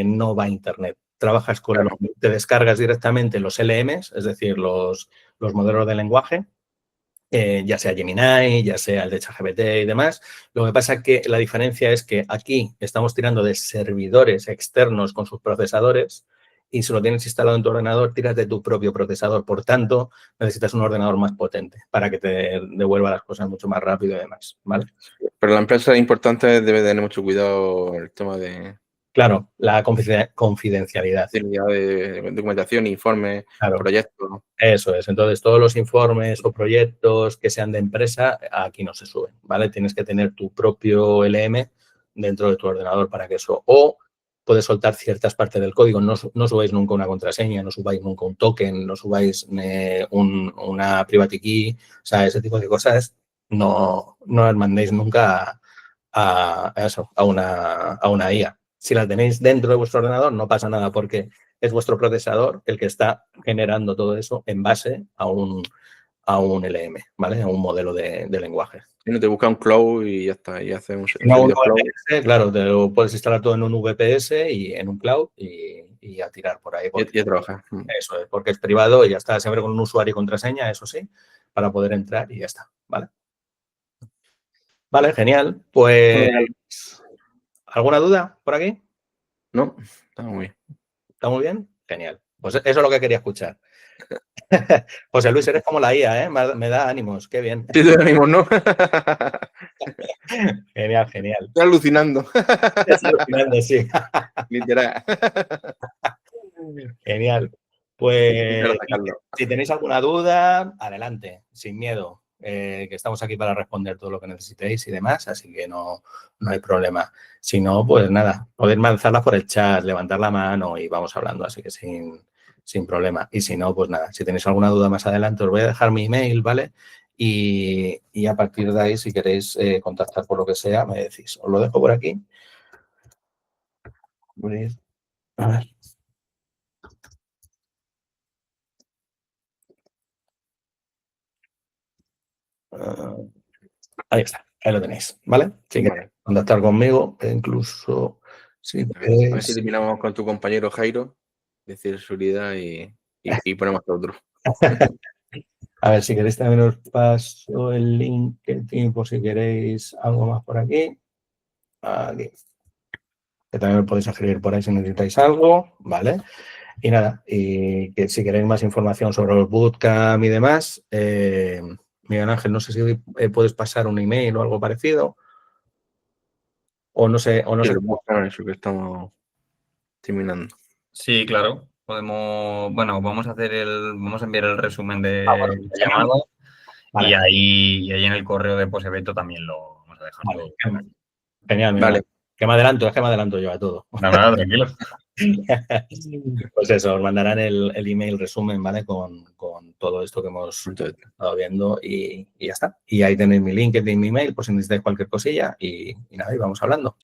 no va a Internet. Trabajas con te descargas directamente los LMs, es decir, los modelos de lenguaje, ya sea Gemini, ya sea el de ChatGPT y demás. Lo que pasa es que la diferencia es que aquí estamos tirando de servidores externos con sus procesadores y si lo tienes instalado en tu ordenador, tiras de tu propio procesador. Por tanto, necesitas un ordenador más potente para que te devuelva las cosas mucho más rápido y demás, ¿vale? Pero la empresa importante debe tener mucho cuidado el tema de... Claro, la confidencialidad. De documentación, informes, claro. Proyectos. Eso es. Entonces, todos los informes o proyectos que sean de empresa, aquí no se suben, ¿vale? Tienes que tener tu propio LM dentro de tu ordenador para que eso... O puedes soltar ciertas partes del código. No subáis nunca una contraseña, no subáis nunca un token, no subáis una private key. O sea, ese tipo de cosas no las mandéis nunca a una IA. Si la tenéis dentro de vuestro ordenador, no pasa nada porque es vuestro procesador el que está generando todo eso en base a un LM, ¿vale? A un modelo de lenguaje. Y no te busca un cloud y ya está, y hace un VPS, claro, te lo puedes instalar todo en un VPS y en un cloud y a tirar por ahí. Y a trabajar. Eso es, porque es privado y ya está, siempre con un usuario y contraseña, eso sí, para poder entrar y ya está, ¿vale? Vale, genial. Pues, ¿alguna duda por aquí? No, está muy bien. ¿Está muy bien? Genial. Pues eso es lo que quería escuchar. José Luis, eres como la IA, ¿eh? Me da ánimos, qué bien. Sí, te ánimo, ¿no? Genial, genial. Estoy alucinando. Estoy alucinando, sí. Literal. Genial. Pues Quiero sacarlo. si tenéis alguna duda, adelante, sin miedo, que estamos aquí para responder todo lo que necesitéis y demás, así que no hay problema. Si no, pues nada, podéis lanzarlas por el chat, levantar la mano y vamos hablando, así que sin problema. Y si no, pues nada, si tenéis alguna duda más adelante, os voy a dejar mi email, ¿vale? Y a partir de ahí, si queréis contactar por lo que sea, me decís. Os lo dejo por aquí. A ver. Ahí está, ahí lo tenéis, ¿vale? Si queréis contactar conmigo, incluso si A ver si queréis... eliminamos con tu compañero Jairo de ciberseguridad y ponemos a otro. A ver, si queréis también os paso el LinkedIn por si queréis algo más por aquí. Aquí. Que también me podéis escribir por ahí si necesitáis algo, ¿vale? Y nada, y que si queréis más información sobre los bootcamp y demás, Miguel Ángel, no sé si puedes pasar un email o algo parecido. O no sé. Eso que estamos terminando. Sí, claro. Vamos a enviar el resumen de llamado Vale. y ahí en el correo de post-evento también lo vamos a dejar. Vale. Genial, Vale. Que me adelanto yo a todo. Nada, tranquilo. Pues eso, os mandarán el email resumen, ¿vale? Con todo esto que hemos estado viendo y ya está. Y ahí tenéis mi LinkedIn, mi email, por si necesitáis cualquier cosilla y nada, y vamos hablando.